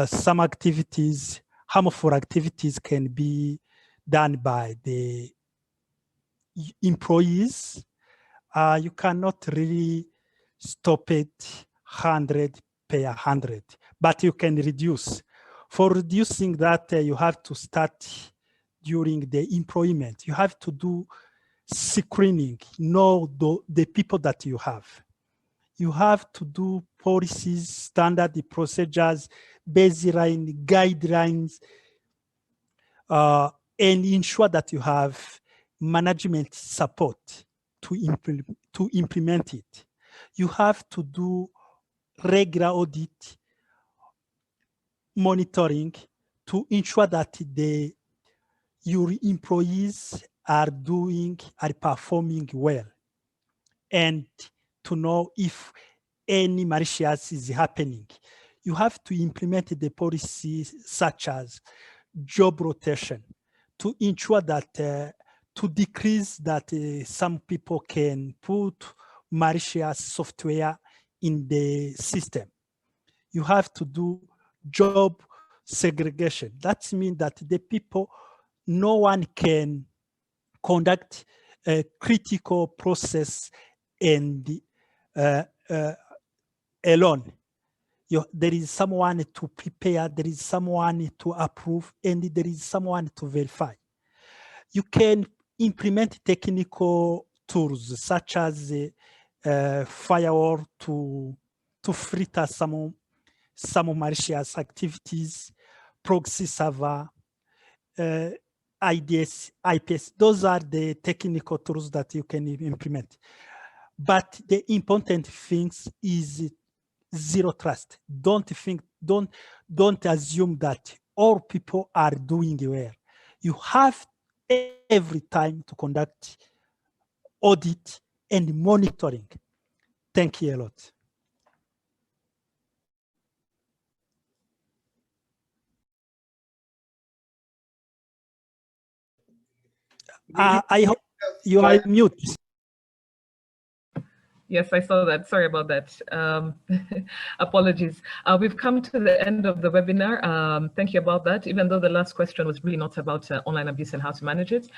some activities, harmful activities can be done by the employees. You cannot really stop it 100 per 100, but you can reduce. For reducing that, you have to start during the employment. You have to do screening, know the people that you have. You have to do policies, standard procedures, baseline guidelines, and ensure that you have management support to implement it. You have to do regular audit, monitoring to ensure that your employees are performing well, and to know if any malicious is happening. You have to implement the policies such as job rotation to ensure that to decrease that some people can put malicious software in the system. You have to do job segregation. That means that the people, no one can conduct a critical process and alone. There is someone to prepare, there is someone to approve, and there is someone to verify. You can implement technical tools such as firewall to filter some malicious activities, proxy server, IDS, IPS. Those are the technical tools that you can implement. But the important things is zero trust. Don't assume that all people are doing well. You have every time to conduct audit and monitoring. Thank you a lot. I hope you are mute. Yes, I saw that. Sorry about that. Apologies. We've come to the end of the webinar. Thank you about that. Even though the last question was really not about online abuse and how to manage it.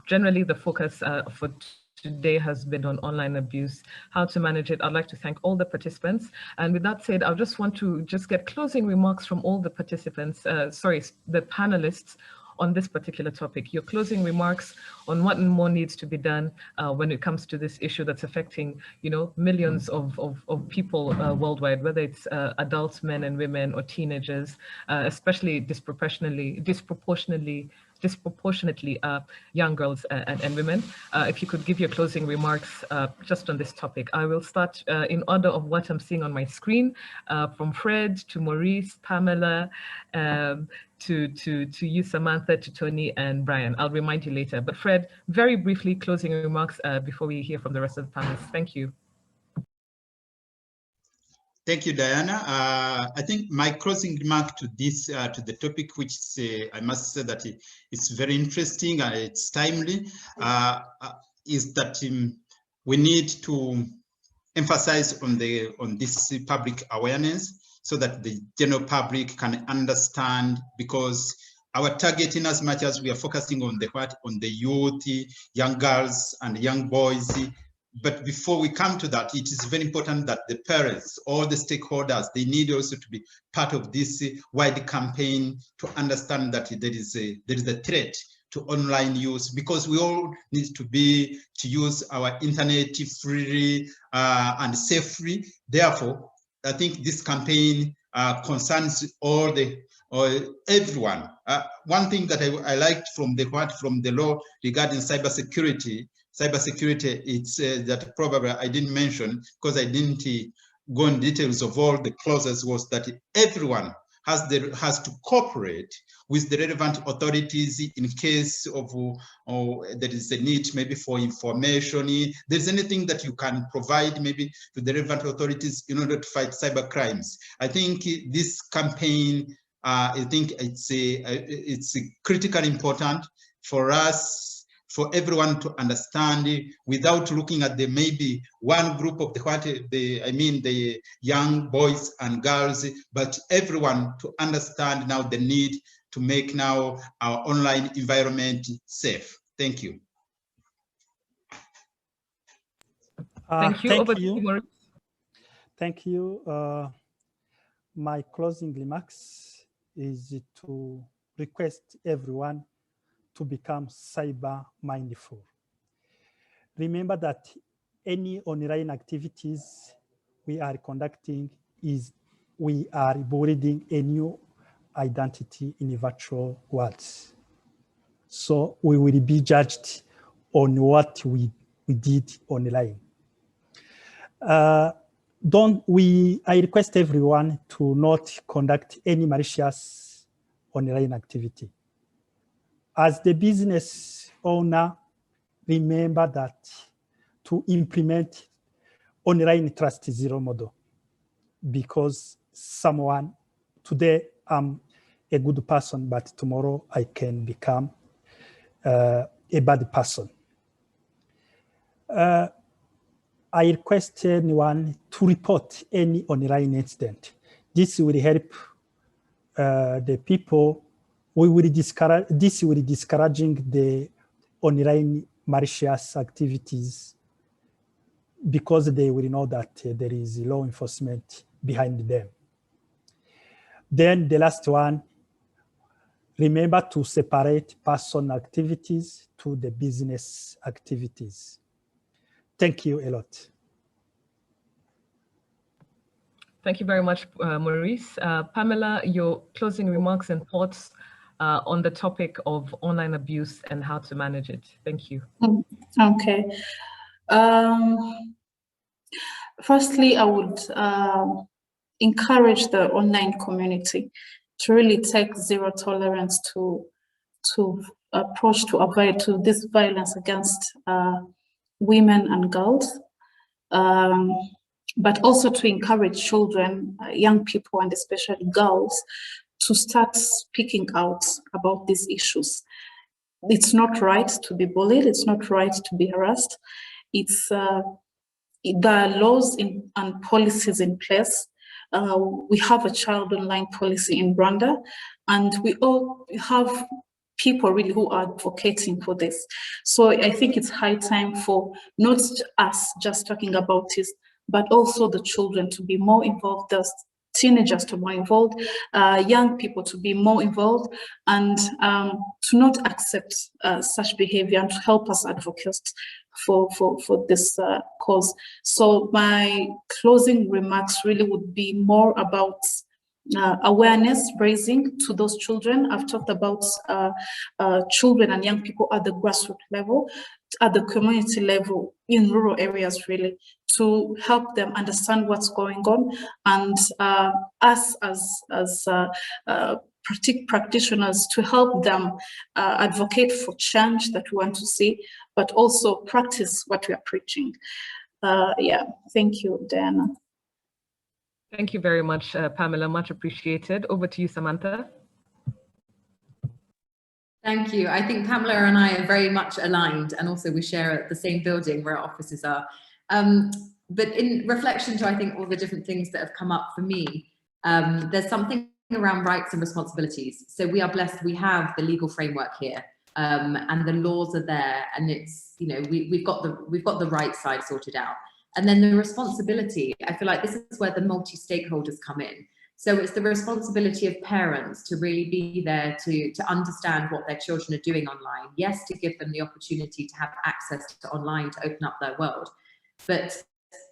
Generally, the focus for today has been on online abuse, how to manage it. I'd like to thank all the participants. And with that said, I just want to get closing remarks from all the participants, the panelists on this particular topic. Your closing remarks on what more needs to be done when it comes to this issue that's affecting, millions of people worldwide, whether it's adults, men and women, or teenagers, especially disproportionately disproportionately young girls and women. If you could give your closing remarks just on this topic. I will start in order of what I'm seeing on my screen, from Fred to Maurice, Pamela, to you, Samantha, to Tony and Brian. I'll remind you later. But Fred, very briefly, closing remarks before we hear from the rest of the panelists. Thank you. Thank you, Diana. I think my closing remark to this, to the topic, which I must say that it's very interesting and it's timely, is that we need to emphasize on this public awareness so that the general public can understand, because our target, in as much as we are focusing on the youth, young girls and young boys. But before we come to that, it is very important that the parents, all the stakeholders, they need also to be part of this wide campaign to understand that there is a threat to online use, because we all need to use our internet freely and safely. Therefore, I think this campaign concerns everyone. One thing that I liked from the law regarding cybersecurity, it's that probably I didn't mention because I didn't go in details of all the clauses, was that everyone has to cooperate with the relevant authorities in case of there is a need maybe for information. There's anything that you can provide maybe to the relevant authorities in order to fight cyber crimes. I think this campaign, I think it's critically important for us, for everyone to understand, without looking at maybe one group of the young boys and girls, but everyone to understand now the need to make now our online environment safe. Thank you. Thank you. Thank Over you. to you, Maurice. Thank you. My closing remarks is to request everyone to become cyber mindful. Remember that any online activities we are conducting we are building a new identity in the virtual world. So we will be judged on what we did online. I request everyone to not conduct any malicious online activity. As the business owner, remember that to implement online trust zero model, because today I'm a good person, but tomorrow I can become a bad person. I request anyone to report any online incident. This will help the people. This will discouraging the online malicious activities, because they will know that there is law enforcement behind them. Then the last one, remember to separate personal activities to the business activities. Thank you a lot. Thank you very much, Maurice. Pamela, your closing remarks and thoughts on the topic of online abuse and how to manage it. Thank you. Okay. Firstly, I would encourage the online community to really take zero tolerance to approach to avoid this violence against women and girls, but also to encourage children, young people, and especially girls, to start speaking out about these issues. It's not right to be bullied. It's not right to be harassed. It's there are laws and policies in place. We have a child online policy in Rwanda, and we all have people really who are advocating for this. So I think it's high time for not us just talking about this, but also the children to be more involved, the teenagers to be more involved, young people to be more involved, and to not accept such behavior, and to help us advocate for this cause. So my closing remarks really would be more about awareness raising to those children. I've talked about children and young people at the grassroots level, at the community level, in rural areas really, to help them understand what's going on, and us as practitioners to help them advocate for change that we want to see, but also practice what we are preaching. Yeah, thank you, Diana. Thank you very much, Pamela, much appreciated. Over to you, Samantha. Thank you. I think Pamela and I are very much aligned, and also we share the same building where our offices are. But in reflection to, I think, all the different things that have come up for me, there's something around rights and responsibilities. So we are blessed, we have the legal framework here, and the laws are there, and it's, you know, we've got the right side sorted out. And then the responsibility, I feel like this is where the multi-stakeholders come in. So it's the responsibility of parents to really be there to understand what their children are doing online. Yes, to give them the opportunity to have access to online, to open up their world. But,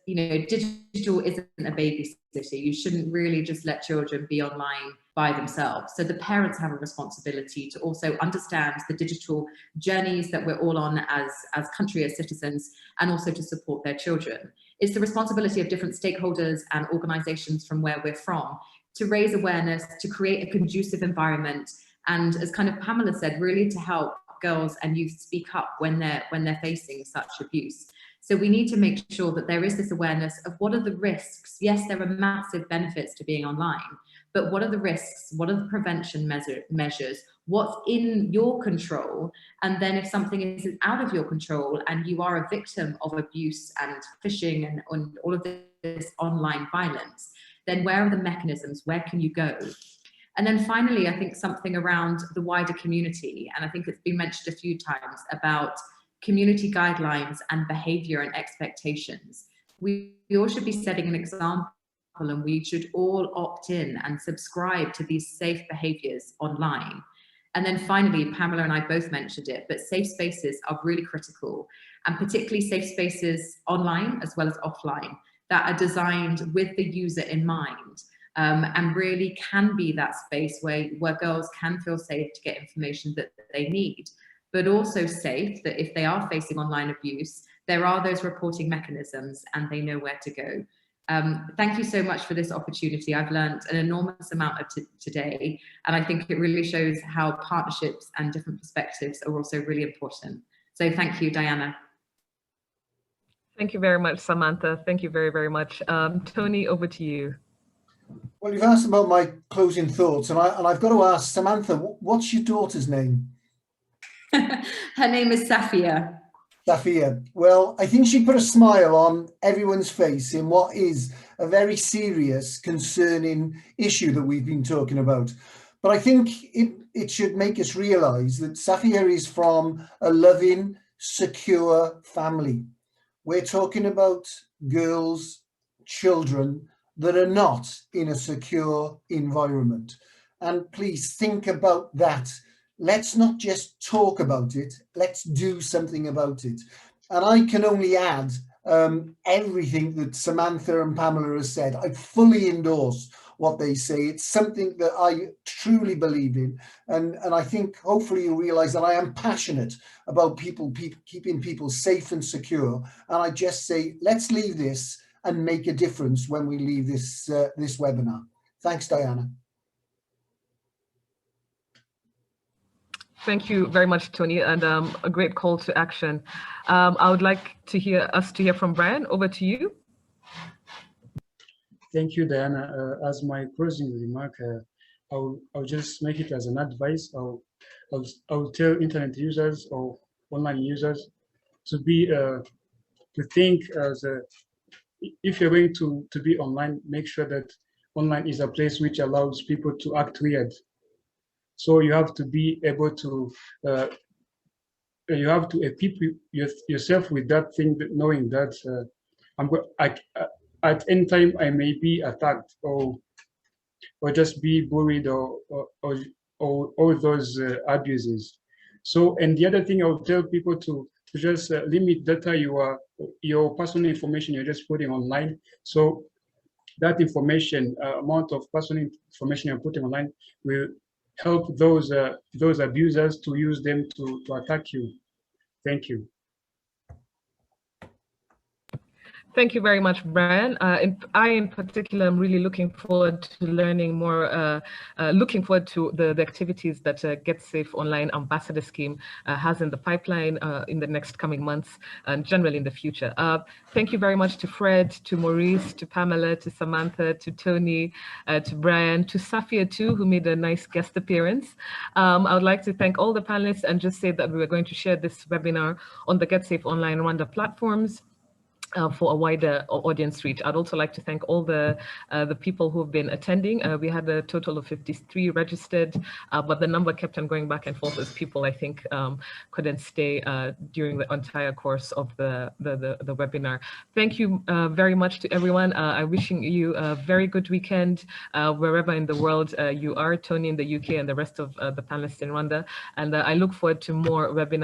you know, digital isn't a babysitter. You shouldn't really just let children be online by themselves. So the parents have a responsibility to also understand the digital journeys that we're all on as country, as citizens, and also to support their children. It's the responsibility of different stakeholders and organizations from where we're from to raise awareness, to create a conducive environment, and, as kind of Pamela said, really to help girls and youth speak up when they're facing such abuse. So we need to make sure that there is this awareness of what are the risks. Yes, there are massive benefits to being online, but what are the risks? What are the prevention measures? What's in your control? And then if something isn't out of your control and you are a victim of abuse and phishing and all of this online violence, then where are the mechanisms? Where can you go? And then finally, I think something around the wider community, and I think it's been mentioned a few times about community guidelines and behavior and expectations. We all should be setting an example, and we should all opt in and subscribe to these safe behaviors online. And then finally, Pamela and I both mentioned it, but safe spaces are really critical, and particularly safe spaces online as well as offline that are designed with the user in mind, and really can be that space where girls can feel safe to get information that they need, but also safe that if they are facing online abuse, there are those reporting mechanisms and they know where to go. Thank you so much for this opportunity. I've learned an enormous amount of today, and I think it really shows how partnerships and different perspectives are also really important. So thank you, Diana. Thank you very much, Samantha. Thank you very, very much. Tony, over to you. Well, you've asked about my closing thoughts, and I've got to ask, Samantha, what's your daughter's name? Her name is Safia. Safia. Well, I think she put a smile on everyone's face in what is a very serious, concerning issue that we've been talking about. But I think it should make us realise that Safia is from a loving, secure family. We're talking about girls, children that are not in a secure environment. And please think about that. Let's not just talk about it, let's do something about it. And I can only add everything that Samantha and Pamela has said. I fully endorse what they say. It's something that I truly believe in. And I think hopefully you realise that I am passionate about keeping people safe and secure. And I just say, let's leave this and make a difference when we leave this webinar. Thanks, Diana. Thank you very much, Tony, and a great call to action. I would like to hear from Brian. Over to you. Thank you, Diana. As my closing remark, I'll just make it as an advice. I'll tell internet users or online users to be to think as if you're going to be online, make sure that online is a place which allows people to act weird. So you have to be able to, you have to equip yourself with that thing, knowing that at any time I may be attacked or just be bullied or all those abuses. So, and the other thing I would tell people to just limit data your personal information you're just putting online. So that information, amount of personal information you're putting online, will help those abusers to use them to attack you. Thank you. Thank you very much, Brian. I, in particular, am really looking forward to learning more, looking forward to the activities that Get Safe Online Ambassador Scheme has in the pipeline in the next coming months and generally in the future. Thank you very much to Fred, to Maurice, to Pamela, to Samantha, to Tony, to Brian, to Safia too, who made a nice guest appearance. I would like to thank all the panelists and just say that we are going to share this webinar on the Get Safe Online Rwanda platforms. For a wider audience reach. I'd also like to thank all the people who've been attending. We had a total of 53 registered, but the number kept on going back and forth as people, I think, couldn't stay during the entire course of the webinar. Thank you very much to everyone. I'm wishing you a very good weekend wherever in the world you are, Tony in the UK and the rest of the panelists in Rwanda. And I look forward to more webinars